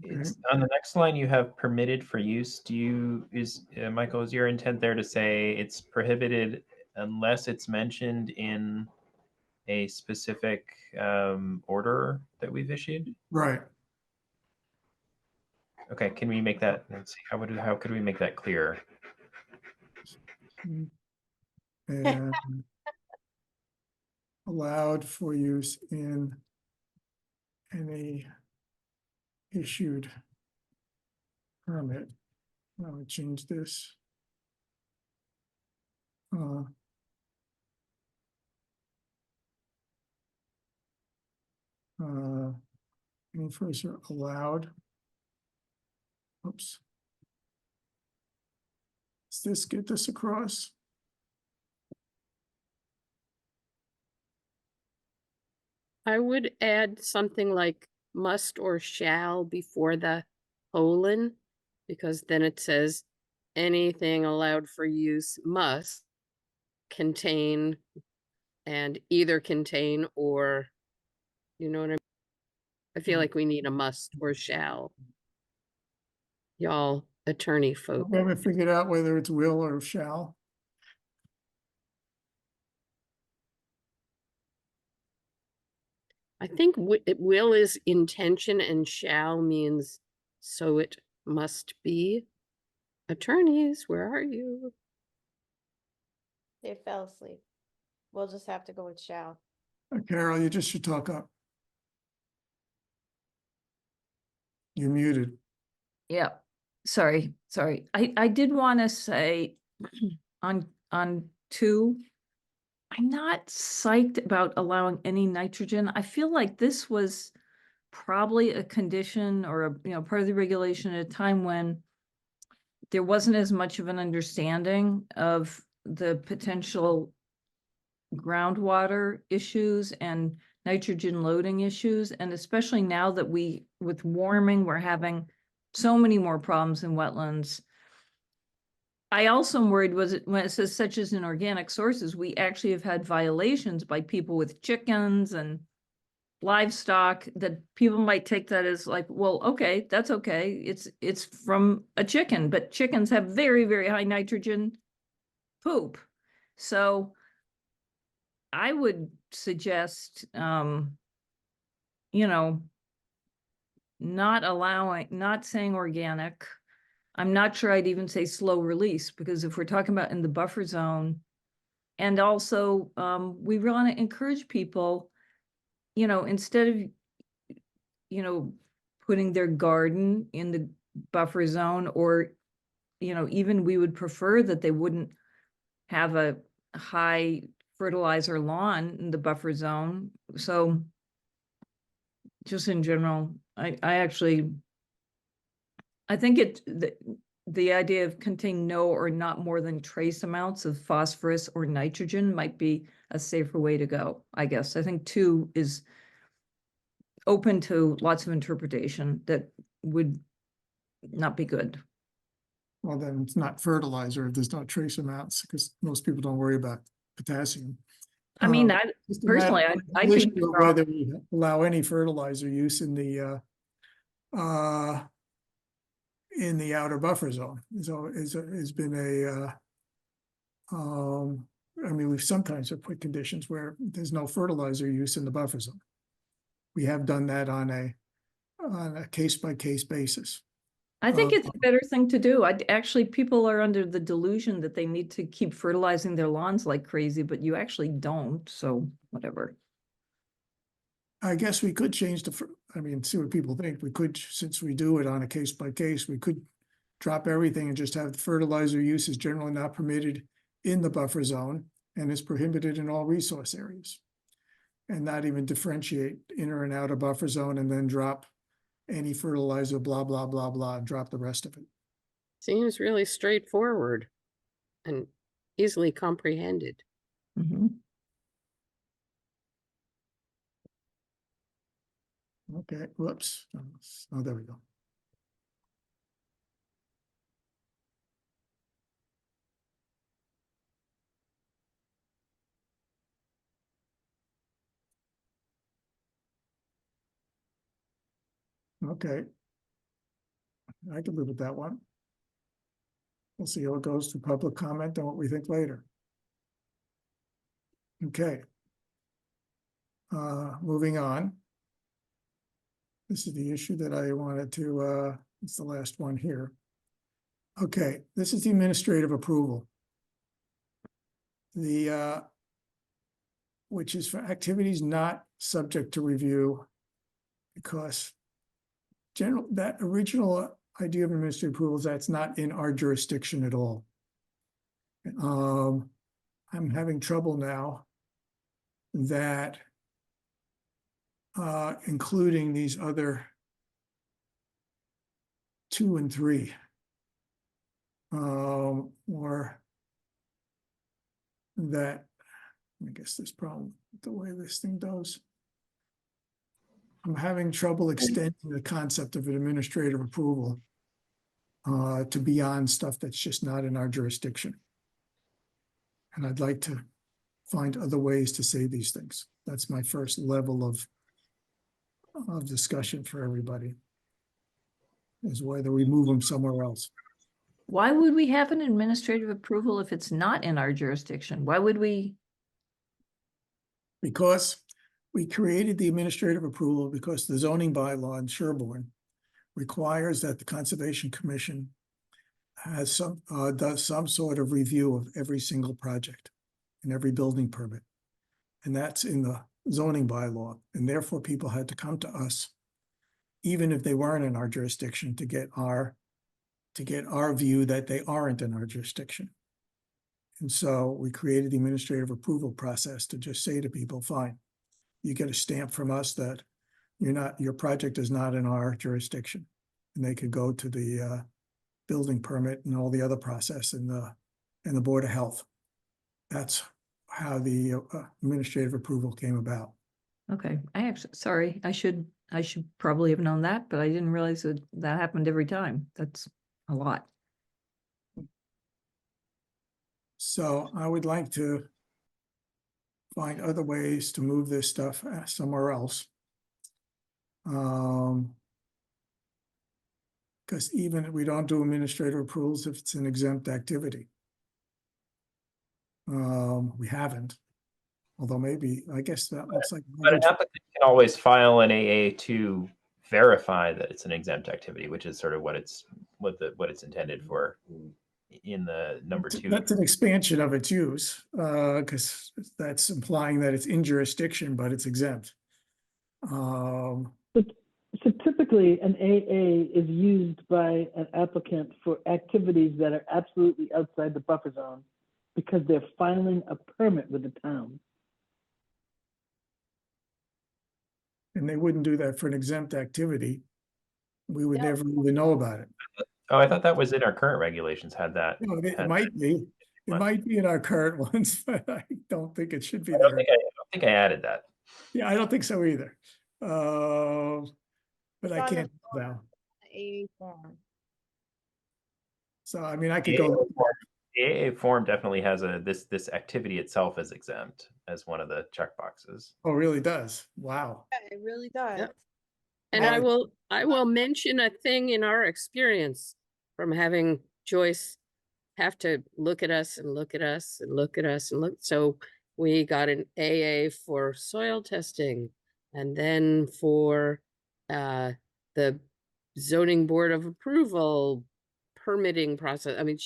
okay. It's on the next line. You have permitted for use. Michael, is your intent there to say it's prohibited unless it's mentioned in a specific order that we've issued? Right. Okay, can we make that? Let's see. How could we make that clear? And allowed for use in any issued permit. Now we change this. Any further allowed. Oops. Does this get this across? I would add something like must or shall before the colon, because then it says anything allowed for use must contain and either contain or, you know what I mean? I feel like we need a must or shall. Y'all attorney folk. We haven't figured out whether it's will or shall. I think will is intention and shall means so it must be. Attorneys, where are you? They fell asleep. We'll just have to go with shall. Carol, you just should talk up. You're muted. Yeah, sorry. I did want to say on 2, I'm not psyched about allowing any nitrogen. I feel like this was probably a condition or a part of the regulation at a time when there wasn't as much of an understanding of the potential groundwater issues and nitrogen loading issues. And especially now that with warming, we're having so many more problems in wetlands. I also am worried when it says such as in organic sources, we actually have had violations by people with chickens and livestock that people might take that as like, well, okay, that's okay. It's from a chicken, but chickens have very, very high nitrogen poop. So I would suggest, not saying organic. I'm not sure I'd even say slow release, because if we're talking about in the buffer zone, and also we want to encourage people, instead of, putting their garden in the buffer zone, or, even we would prefer that they wouldn't have a high fertilizer lawn in the buffer zone. So just in general, I think the idea of contain no or not more than trace amounts of phosphorus or nitrogen might be a safer way to go, I guess. I think 2 is open to lots of interpretation that would not be good. Well, then it's not fertilizer if there's no trace amounts, because most people don't worry about potassium. I mean, Just a personally, matter- I the think issue of whether we allow any fertilizer use in the outer buffer zone. So has been I mean, we've sometimes have put conditions where there's no fertilizer use in the buffer zone. We have done that on a case-by-case basis. I think it's a better thing to do. Actually, people are under the delusion that they need to keep fertilizing their lawns like crazy, but you actually don't. So whatever. I guess we could change I mean, see what people think. We could, since we do it on a case by case, we could drop everything and just have the fertilizer use is generally not permitted in the buffer zone and is prohibited in all resource areas. And not even differentiate inner and outer buffer zone and then drop any fertilizer, blah, blah, blah, blah, and drop the rest of it. Seems really straightforward and easily comprehended. Mhm. Okay, whoops. Oh, there we go. Okay. I can live with that one. We'll see how it goes to public comment and what we think later. Okay. Moving on. This is the issue that I wanted to, it's the last one here. Okay, this is the administrative approval. The, which is for activities not subject to review because that original idea of administrative approvals, that's not in our jurisdiction at all. I'm having trouble now that including these other 2 and 3, or that, I guess this problem, the way this thing does. I'm having trouble extending the concept of an administrative approval to beyond stuff that's just not in our jurisdiction. And I'd like to find other ways to say these things. That's my first level of discussion for everybody, is whether we move them somewhere else. Why would we have an administrative approval if it's not in our jurisdiction? Why would we? Because we created the administrative approval because the zoning bylaw in Sherborn requires that the Conservation Commission has does some sort of review of every single project and every building permit. And that's in the zoning bylaw. And therefore people had to come to us, even if they weren't in our jurisdiction, to get our view that they aren't in our jurisdiction. And so we created the administrative approval process to just say to people, fine, you get a stamp from us that your project is not in our jurisdiction. And they could go to the building permit and all the other process in the Board of Health. That's how the administrative approval came about. Okay, sorry, I should probably have known that, but I didn't realize that happened every time. That's a lot. So I would like to find other ways to move this stuff somewhere else. Because even if we don't do administrative approvals, if it's an exempt activity. We haven't, although maybe, I guess that looks like. But an applicant can always file an AA to verify that it's an exempt activity, which is sort of what it's intended for in the number 2. That's an expansion of its use, because that's implying that it's in jurisdiction, but it's exempt. So typically, an AA is used by an applicant for activities that are absolutely outside the buffer zone because they're filing a permit with the town. And they wouldn't do that for an exempt activity. We would never even know about it. Oh, I thought that was in our current regulations had that. No, it might be. It might be in our current ones, but I don't think it should be I don't there. think I added that. Yeah, I don't think so either. But I on the can't now. AA form. So I mean, I could The go. AA form definitely has this activity itself is exempt as one of the checkboxes. Oh, really does. Wow. Yeah, it really does. Yep. And I will mention a thing in our experience from having Joyce have to look at us and look at us and look at us and look. So we got an AA for soil testing and then for the zoning board of approval permitting process. I mean,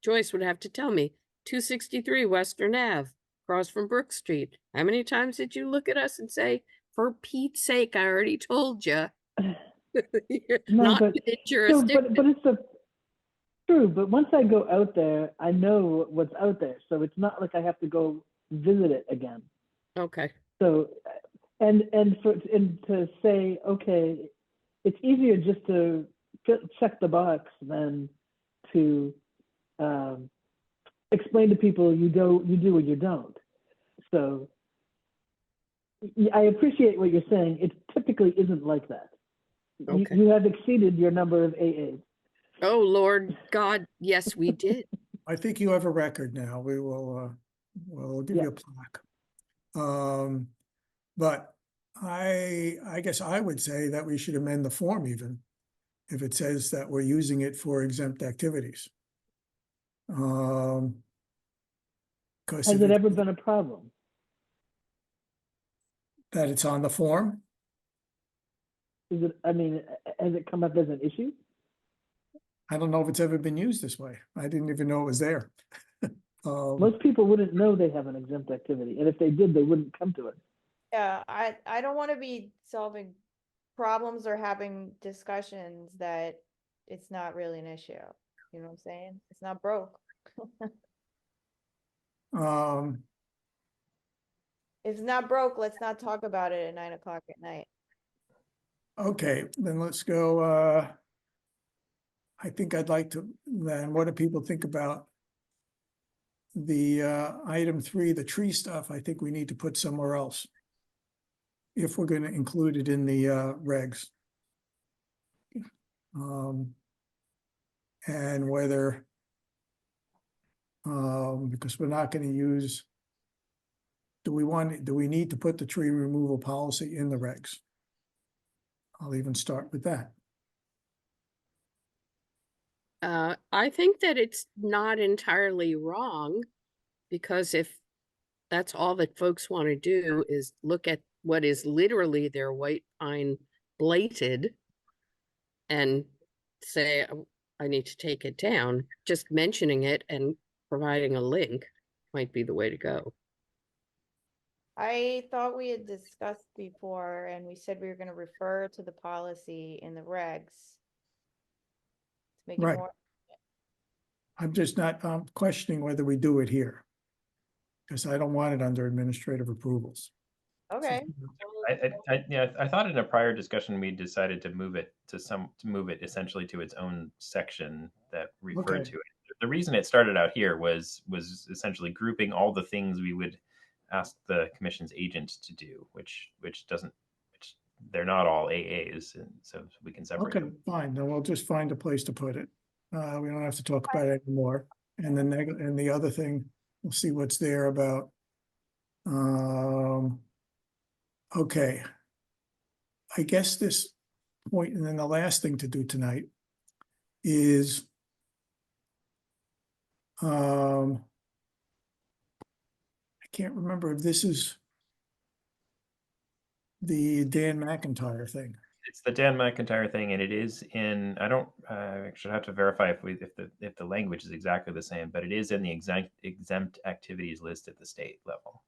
Joyce would have to tell me 263 Western Ave, across from Brook Street. How many times did you look at us and say, for Pete's sake, I already told you. You're No, not but within so, jurisdiction. but it's true, but once I go out there, I know what's out there, so it's not like I have to go visit it again. Okay. So, and to say, okay, it's easier just to check the box than to explain to people you do or you don't. So I appreciate what you're saying. It typically isn't like that. Okay. You have exceeded your number of AAs. Oh, Lord God, yes, we did. I think you have a record now. We will, we'll give Yeah. you a plaque. But I guess I would say that we should amend the form even if it says that we're using it for exempt activities. Because Has it ever been a problem? that it's on the form, Is it, I mean, has it come up as an issue? I don't know if it's ever been used this way. I didn't even know it was there. Most people wouldn't know they have an exempt activity, and if they did, they wouldn't come to it. Yeah, I don't want to be solving problems or having discussions that it's not really an issue. You know what I'm saying? It's not broke. Um, If it's not broke, let's not talk about it at 9 o'clock at night. okay, then let's go, I think I'd like to, then what do people think about the, item 3, the tree stuff? I think we need to put somewhere else. If we're gonna include it in the, regs. And whether, because we're not gonna use, do we need to put the tree removal policy in the regs? I'll even start with that. I think that it's not entirely wrong, because if that's all that folks want to do is look at what is literally their white pine bladed and say, "Oh, I need to take it down," just mentioning it and providing a link might be the way to go. I thought we had discussed before and we said we were going to refer to the policy in the regs to make it Right. more. I'm just not, questioning whether we do it here. Because I don't want it under administrative approvals. Okay. Yeah, I thought in a prior discussion we decided to move it to move it essentially to its own section that referred Okay. to it. The reason it started out here was essentially grouping all the things we would ask the commission's agent to do, which they're not all AAs, and so we can separate Okay, them. fine, then we'll just find a place to put it. We don't have to talk about it anymore. And and the other thing, we'll see what's there about. Okay. I guess this point, and then the last thing to do tonight is I can't remember if this is the Dan McIntyre thing. It's the Dan McIntyre thing, and it is in. I don't. I should have to verify if the language is exactly the same, but it is in the exempt activities list at the state level.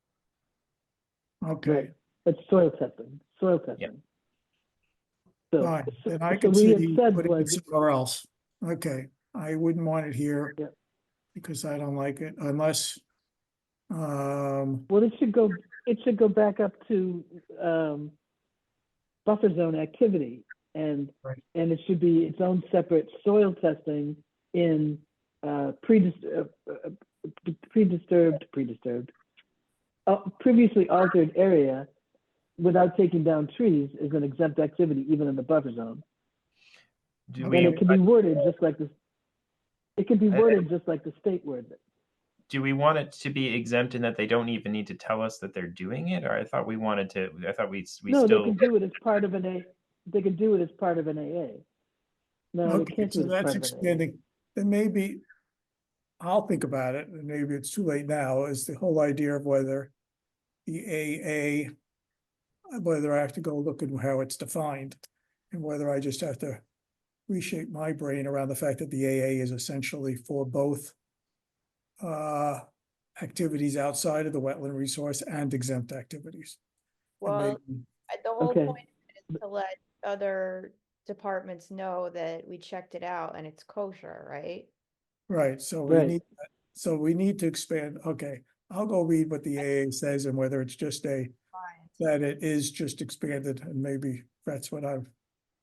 Okay, Right. It's soil testing. Yeah. So, fine, then I so can we had see said putting it was, somewhere else. Okay, I wouldn't want it here. Yeah. Because I don't like it unless, well, it should go back up to buffer zone activity, and Right. and it should be its own separate soil testing in previously altered area without taking down trees is an exempt activity even in the buffer zone. Do And we? it can be worded just like this. It can be worded just like the state worded it. Do we want it to be exempt in that they don't even need to tell us that they're doing it, or I thought we wanted to? I thought we No, still. they can do it as part of an A. They can do it as part of an AA. No, they okay, can't do so it as that's part of an AA. expanding. Then maybe I'll think about it, and maybe it's too late now, is the whole idea of whether the AA, whether I have to go look at how it's defined, and whether I just have to reshape my brain around the fact that the AA is essentially for both activities outside of the wetland resource and exempt activities. And Well, maybe The whole Okay. point is to let other departments know that we checked it out and it's kosher, right? Right, so Right. we need to expand, okay, I'll go read what the AA says and whether it's just Fine. that it is just expanded, and maybe that's what I've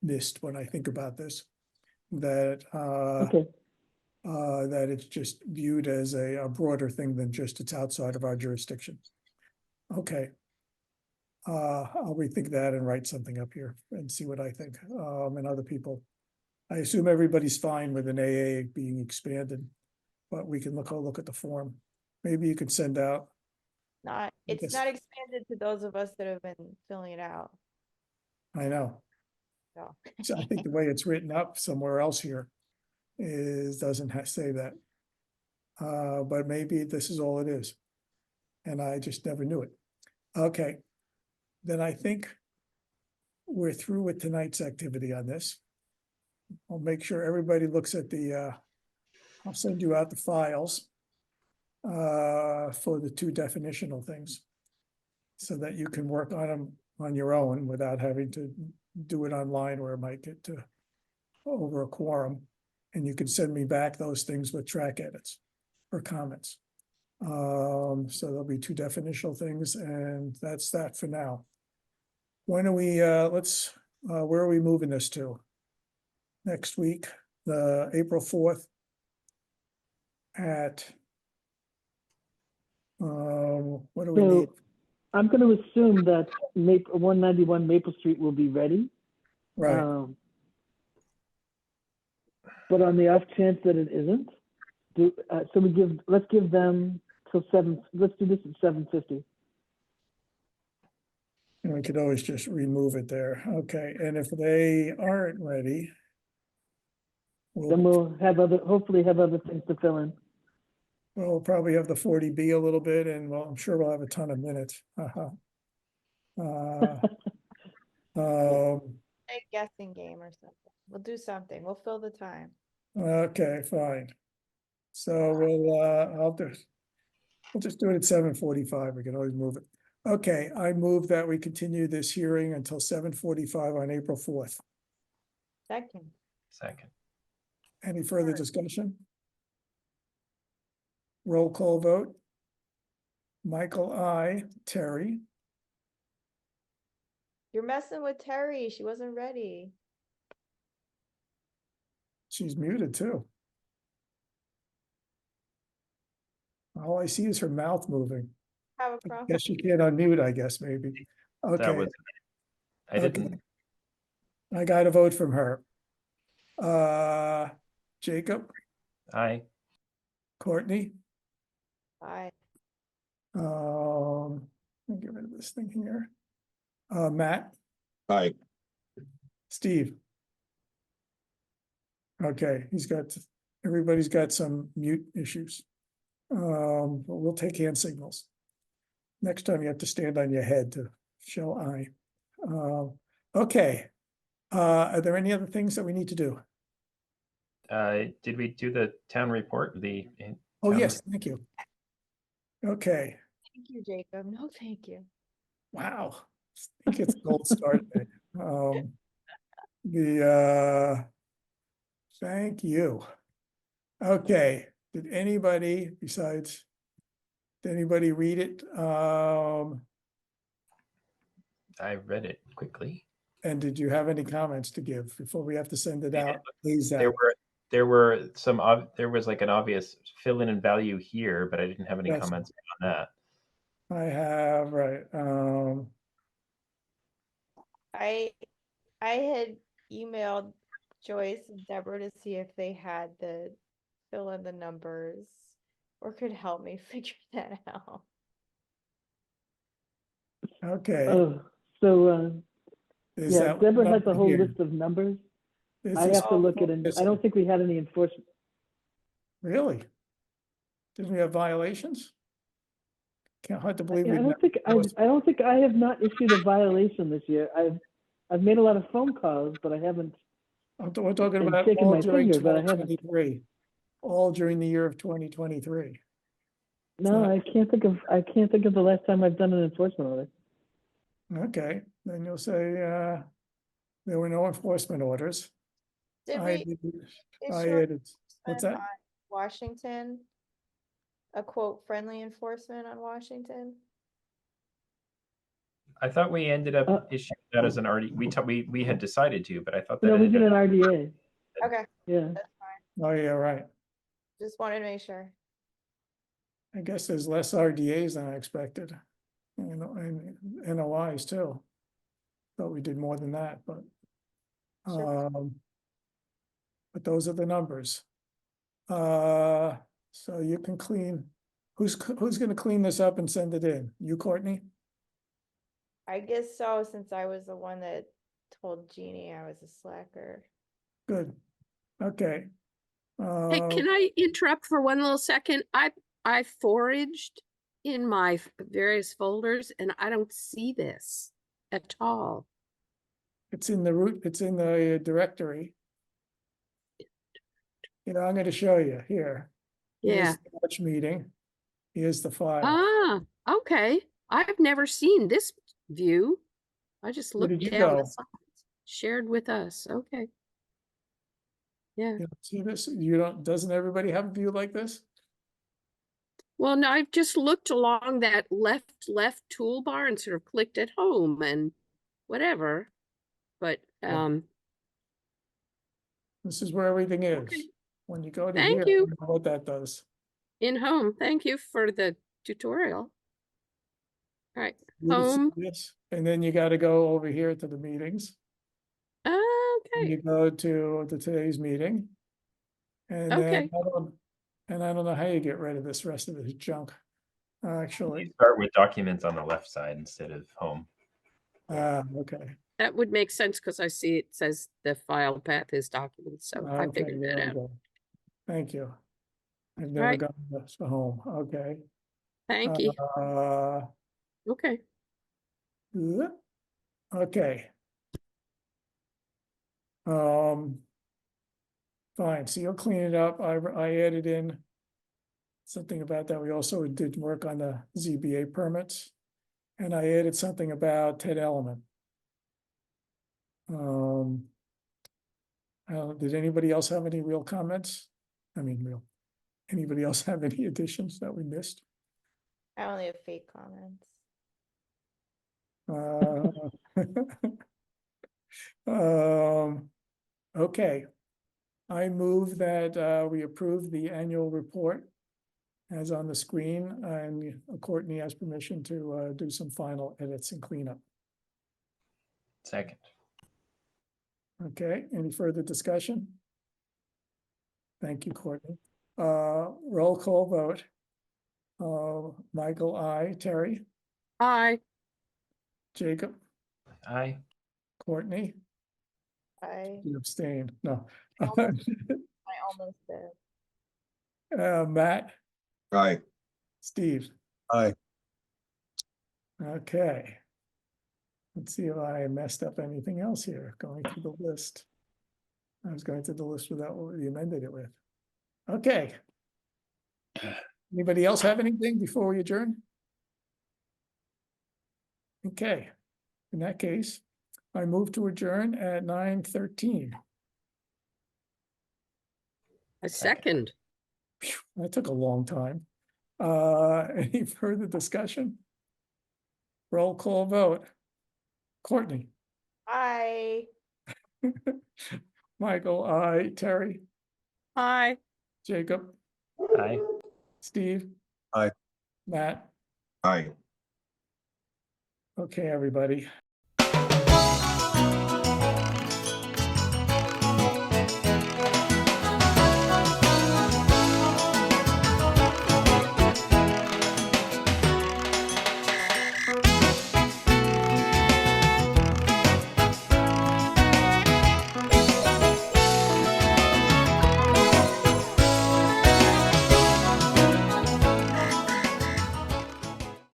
missed when I think about this. That, Okay. that it's just viewed as a broader thing than just it's outside of our jurisdiction. Okay. I'll rethink that and write something up here and see what I think, and other people. I assume everybody's fine with an AA being expanded, but we can look at the form. Maybe you could send out, It's guess- not expanded to those of us that have been filling it out, I know, so. so I think the way it's written up somewhere else here doesn't say that. But maybe this is all it is. And I just never knew it. Okay. Then I think we're through with tonight's activity on this. I'll make sure everybody looks at I'll send you out the files for the two definitional things so that you can work on them on your own without having to do it online where it might get to over a quorum. And you can send me back those things with track edits or comments. So there'll be two definitional things, and that's that for now. When are we, where are we moving this to? Next week, the April 4th at, what do we need? So I'm going to assume that 191 Maple Street will be ready. Right, But on the off chance that it isn't, let's give them till 7, let's do this at 7:50. and we could always just remove it there. Okay, and if they aren't ready, Then we'll hopefully have other things to fill in. we'll probably have the 40B a little bit, and well, I'm sure we'll have a ton of minutes. A guessing game or something. We'll do something. We'll fill the time. Okay, fine. So we'll just do it at 7:45. We can always move it. Okay, I move that we continue this hearing until 7:45 on April 4th. Second. Any further discussion? Roll call vote. Michael, I, Terry, You're messing with Terry. She wasn't ready. she's muted too. All I see is her mouth moving. Have a problem. Guess she can't unmute, I guess, maybe. That Okay, was, I didn't, I got a vote from her. Jacob, I, Courtney, Bye. let me get rid of this thing here. Matt, Aye. Steve. Okay, everybody's got some mute issues. But we'll take hand signals. Next time you have to stand on your head to show I. Okay. Are there any other things that we need to do? did we do the town report, Oh, town yes, thank you. Okay, Thank you, Jacob. No, thank you. wow. I think it's a gold start. Thank you. Okay, did anybody read it? I read it quickly. And did you have any comments to give before we have to send it out? Please, There was like an obvious fill in and value here, but I didn't have any Yes. comments on that. I have, right, I had emailed Joyce and Deborah to see if they had the fill in the numbers or could help me figure that out. okay. Oh, so, Is yeah, that Deborah has number a whole here? list of numbers. This I is- have to look at it. I don't think we had any enforcement. Really? Didn't we have violations? Can't hard to believe. Yeah, we I don't think I have not issued a violation this year. I've made a lot of phone calls, but I haven't. We're talking been about shaking all my during finger, but I haven't. 2023. All during the year of 2023. No, I can't think of the last time I've done an enforcement order. Okay, then you'll say, there were no enforcement orders. Did I we added- I issue added, what's enforcement that? on Washington? A quote, friendly enforcement on Washington? I thought we ended up Uh, issuing that as an RD. We had decided to, but I thought that No, we ended did an up- RDA. Okay, Yeah. that's fine. Oh, yeah, right. Just wanted to make sure. I guess there's less RDAs than I expected. You know, and NOIs too. Thought we did more than that, but. Sure. But those are the numbers. So you can clean, who's gonna clean this up and send it in? You, Courtney? I guess so, since I was the one that told Jeannie I was a slacker. Good. Okay. Hey, Uh, can I interrupt for one little second? I foraged in my various folders and I don't see this at all. it's in the root, it's in the directory. You know, I'm gonna show you here. Here's Yeah. the March meeting. Here's the file. Ah, okay. I've never seen this view. I just Where looked did you down go? the sides. Shared with us. Okay. Yeah. You don't see this? You don't, doesn't everybody have a view like this? Well, no, I've just looked along that left toolbar and sort of clicked at home and whatever. But This is where everything is. Okay. When you go to Thank here, you. you know what that does. in home, thank you for the tutorial. All right, You see home. this, and then you gotta go over here to the meetings. And Okay. you go to today's meeting. And then, Okay. I don't know how you get rid of this rest of this junk. You Actually, start with documents on the left side instead of home. okay. That would make sense because I see it says the file path is documents, so I Okay, figured there that we out. go. Thank you. I've never Right. gotten this home, okay. Thank you. Okay. Yeah. Okay. Fine, so you'll clean it up. I added in something about that. We also did work on the ZBA permits. And I added something about Ted Element. Did anybody else have any real comments? I mean, anybody else have any additions that we missed? I only have fake comments. Okay. I move that we approve the annual report as on the screen, and Courtney has permission to do some final edits and cleanup. Second. Okay, any further discussion? Thank you, Courtney. Roll call vote. Michael, I, Terry, Aye. Jacob, Aye. Courtney, I you abstain, no. almost did. Matt, Aye. Steve. Aye. Okay. Let's see if I messed up anything else here, going through the list. I was going through the list without what we amended it with. Okay. Anybody else have anything before we adjourn? Okay, in that case, I move to adjourn at 9:13. A second. That took a long time. Any further discussion? Roll call vote. Courtney, I Michael, I, Terry, Aye. Jacob, Aye. Steve. Aye. Matt. Aye. Okay, everybody.